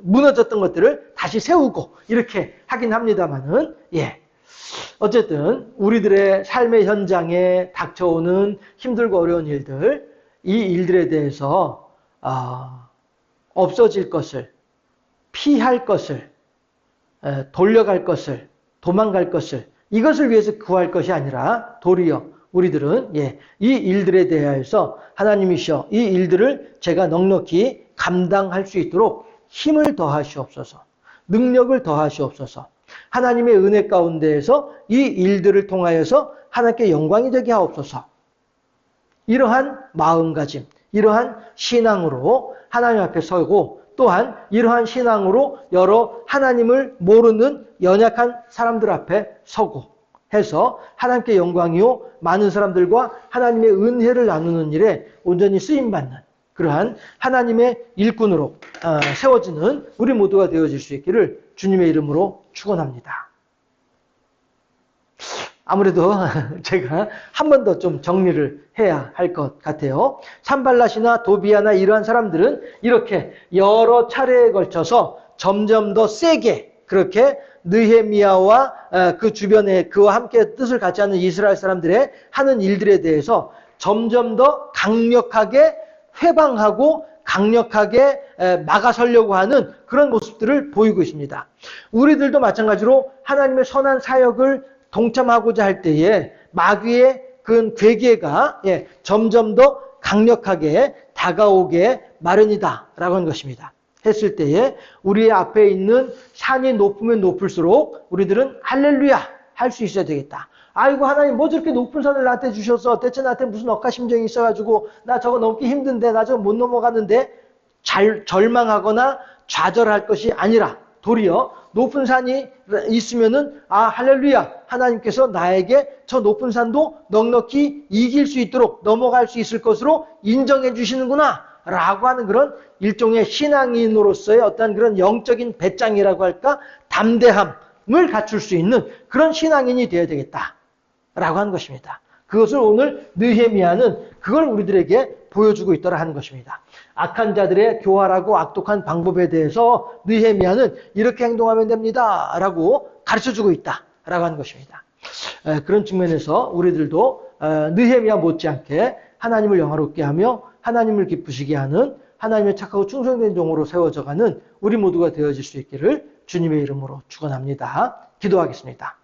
무너졌던 것들을 다시 세우고 이렇게 하긴 합니다만은, 예. 어쨌든 우리들의 삶의 현장에 닥쳐오는 힘들고 어려운 일들, 이 일들에 대해서 없어질 것을, 피할 것을, 돌려갈 것을, 도망갈 것을, 이것을 위해서 구할 것이 아니라 도리어 우리들은, 예, 이 일들에 대하여서 하나님이시여 이 일들을 제가 넉넉히 감당할 수 있도록 힘을 더하시옵소서, 능력을 더하시옵소서, 하나님의 은혜 가운데에서 이 일들을 통하여서 하나님께 영광이 되게 하옵소서. 이러한 마음가짐, 이러한 신앙으로 하나님 앞에 서고 또한 이러한 신앙으로 여러 하나님을 모르는 연약한 사람들 앞에 서고 해서 하나님께 영광이요 많은 사람들과 하나님의 은혜를 나누는 일에 온전히 쓰임받는 그러한 하나님의 일꾼으로 세워지는 우리 모두가 되어질 수 있기를 주님의 이름으로 축원합니다. 아무래도 제가 한 번 더 좀 정리를 해야 할 것 같아요. 산발랏이나 도비아나 이러한 사람들은 이렇게 여러 차례에 걸쳐서 점점 더 세게 그렇게 느헤미야와 그 주변에 그와 함께 뜻을 같이 하는 이스라엘 사람들의 하는 일들에 대해서 점점 더 강력하게 회방하고 강력하게 막아서려고 하는 그런 모습들을 보이고 있습니다. 우리들도 마찬가지로 하나님의 선한 사역을 동참하고자 할 때에 마귀의 그 괴계가, 예, 점점 더 강력하게 다가오게 마련이다라고 하는 것입니다. 했을 때에 우리 앞에 있는 산이 높으면 높을수록 우리들은 할렐루야 할 수 있어야 되겠다. 아이고 하나님 뭐 저렇게 높은 산을 나한테 주셔서 대체 나한테 무슨 억하심정이 있어가지고 나 저거 넘기 힘든데 나 저거 못 넘어가는데 절망하거나 좌절할 것이 아니라 도리어 높은 산이 있으면은 할렐루야 하나님께서 나에게 저 높은 산도 넉넉히 이길 수 있도록 넘어갈 수 있을 것으로 인정해 주시는구나 라고 하는 그런 일종의 신앙인으로서의 어떤 그런 영적인 배짱이라고 할까 담대함을 갖출 수 있는 그런 신앙인이 되어야 되겠다 라고 하는 것입니다. 그것을 오늘 느헤미야는 그걸 우리들에게 보여주고 있더라 하는 것입니다. 악한 자들의 교활하고 악독한 방법에 대해서 느헤미야는 이렇게 행동하면 됩니다 라고 가르쳐주고 있다 라고 하는 것입니다. 그런 측면에서 우리들도 느헤미야 못지않게 하나님을 영화롭게 하며 하나님을 기쁘시게 하는 하나님의 착하고 충성된 종으로 세워져가는 우리 모두가 되어질 수 있기를 주님의 이름으로 축원합니다. 기도하겠습니다.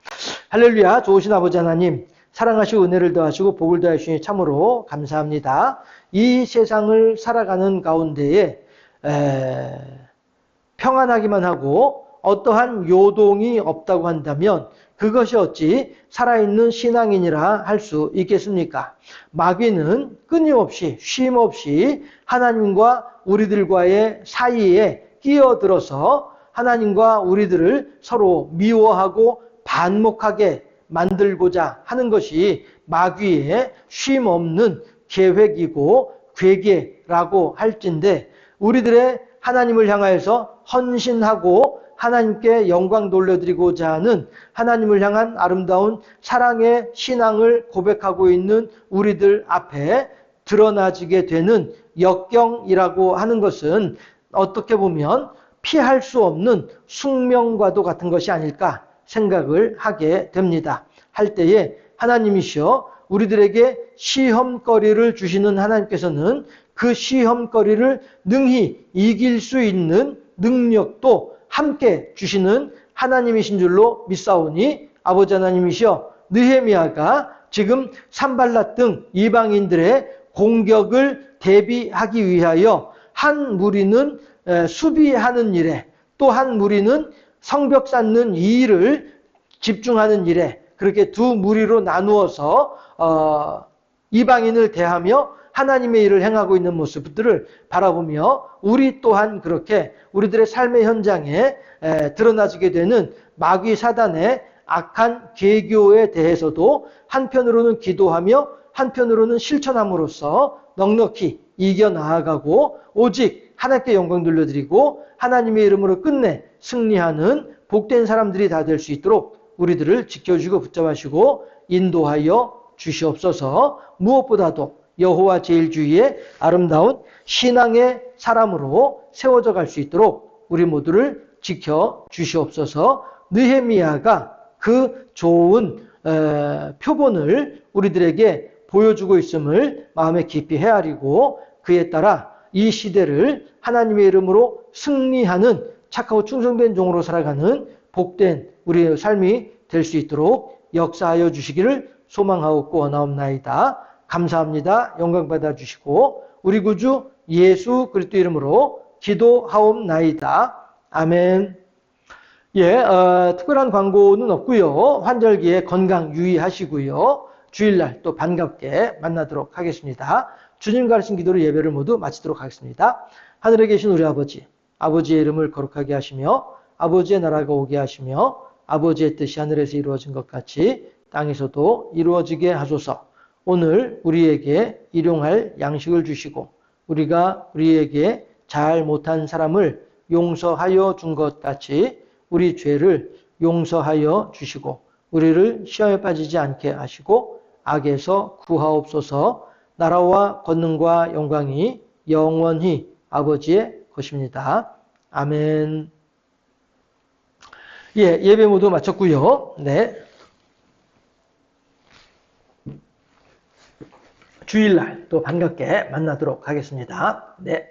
할렐루야. 좋으신 아버지 하나님, 사랑하시고 은혜를 더하시고 복을 더하시니 참으로 감사합니다. 이 세상을 살아가는 가운데에 평안하기만 하고 어떠한 요동이 없다고 한다면 그것이 어찌 살아있는 신앙인이라 할 수 있겠습니까? 마귀는 끊임없이 쉼없이 하나님과 우리들과의 사이에 끼어들어서 하나님과 우리들을 서로 미워하고 반목하게 만들고자 하는 것이 마귀의 쉼없는 계획이고 괴계라고 할진데 우리들의 하나님을 향하여서 헌신하고 하나님께 영광 돌려드리고자 하는 하나님을 향한 아름다운 사랑의 신앙을 고백하고 있는 우리들 앞에 드러나지게 되는 역경이라고 하는 것은 어떻게 보면 피할 수 없는 숙명과도 같은 것이 아닐까 생각을 하게 됩니다. 할 때에 하나님이시여 우리들에게 시험거리를 주시는 하나님께서는 그 시험거리를 능히 이길 수 있는 능력도 함께 주시는 하나님이신 줄로 믿사오니 아버지 하나님이시여 느헤미야가 지금 산발랏 등 이방인들의 공격을 대비하기 위하여 한 무리는 수비하는 일에 또 한 무리는 성벽 쌓는 이 일을 집중하는 일에 그렇게 두 무리로 나누어서 이방인을 대하며 하나님의 일을 행하고 있는 모습들을 바라보며 우리 또한 그렇게 우리들의 삶의 현장에 드러나지게 되는 마귀 사단의 악한 계교에 대해서도 한편으로는 기도하며 한편으로는 실천함으로써 넉넉히 이겨나아가고 오직 하나님께 영광 돌려드리고 하나님의 이름으로 끝내 승리하는 복된 사람들이 다 될 수 있도록 우리들을 지켜주고 붙잡으시고 인도하여 주시옵소서. 무엇보다도 여호와 제일주의의 아름다운 신앙의 사람으로 세워져 갈 수 있도록 우리 모두를 지켜 주시옵소서. 느헤미야가 그 좋은 표본을 우리들에게 보여주고 있음을 마음에 깊이 헤아리고 그에 따라 이 시대를 하나님의 이름으로 승리하는 착하고 충성된 종으로 살아가는 복된 우리의 삶이 될 수 있도록 역사하여 주시기를 소망하옵고 원하옵나이다. 감사합니다. 영광 받아주시고 우리 구주 예수 그리스도 이름으로 기도하옵나이다. 아멘. 특별한 광고는 없고요. 환절기에 건강 유의하시고요. 주일날 또 반갑게 만나도록 하겠습니다. 주님 가르친 기도로 예배를 모두 마치도록 하겠습니다. 하늘에 계신 우리 아버지, 아버지의 이름을 거룩하게 하시며 아버지의 나라가 오게 하시며 아버지의 뜻이 하늘에서 이루어진 것 같이 땅에서도 이루어지게 하소서. 오늘 우리에게 일용할 양식을 주시고 우리가 우리에게 잘 못한 사람을 용서하여 준 것 같이 우리 죄를 용서하여 주시고 우리를 시험에 빠지지 않게 하시고 악에서 구하옵소서. 나라와 권능과 영광이 영원히 아버지의 것입니다. 아멘. 예배 모두 마쳤고요. 네. 주일날 또 반갑게 만나도록 하겠습니다. 네.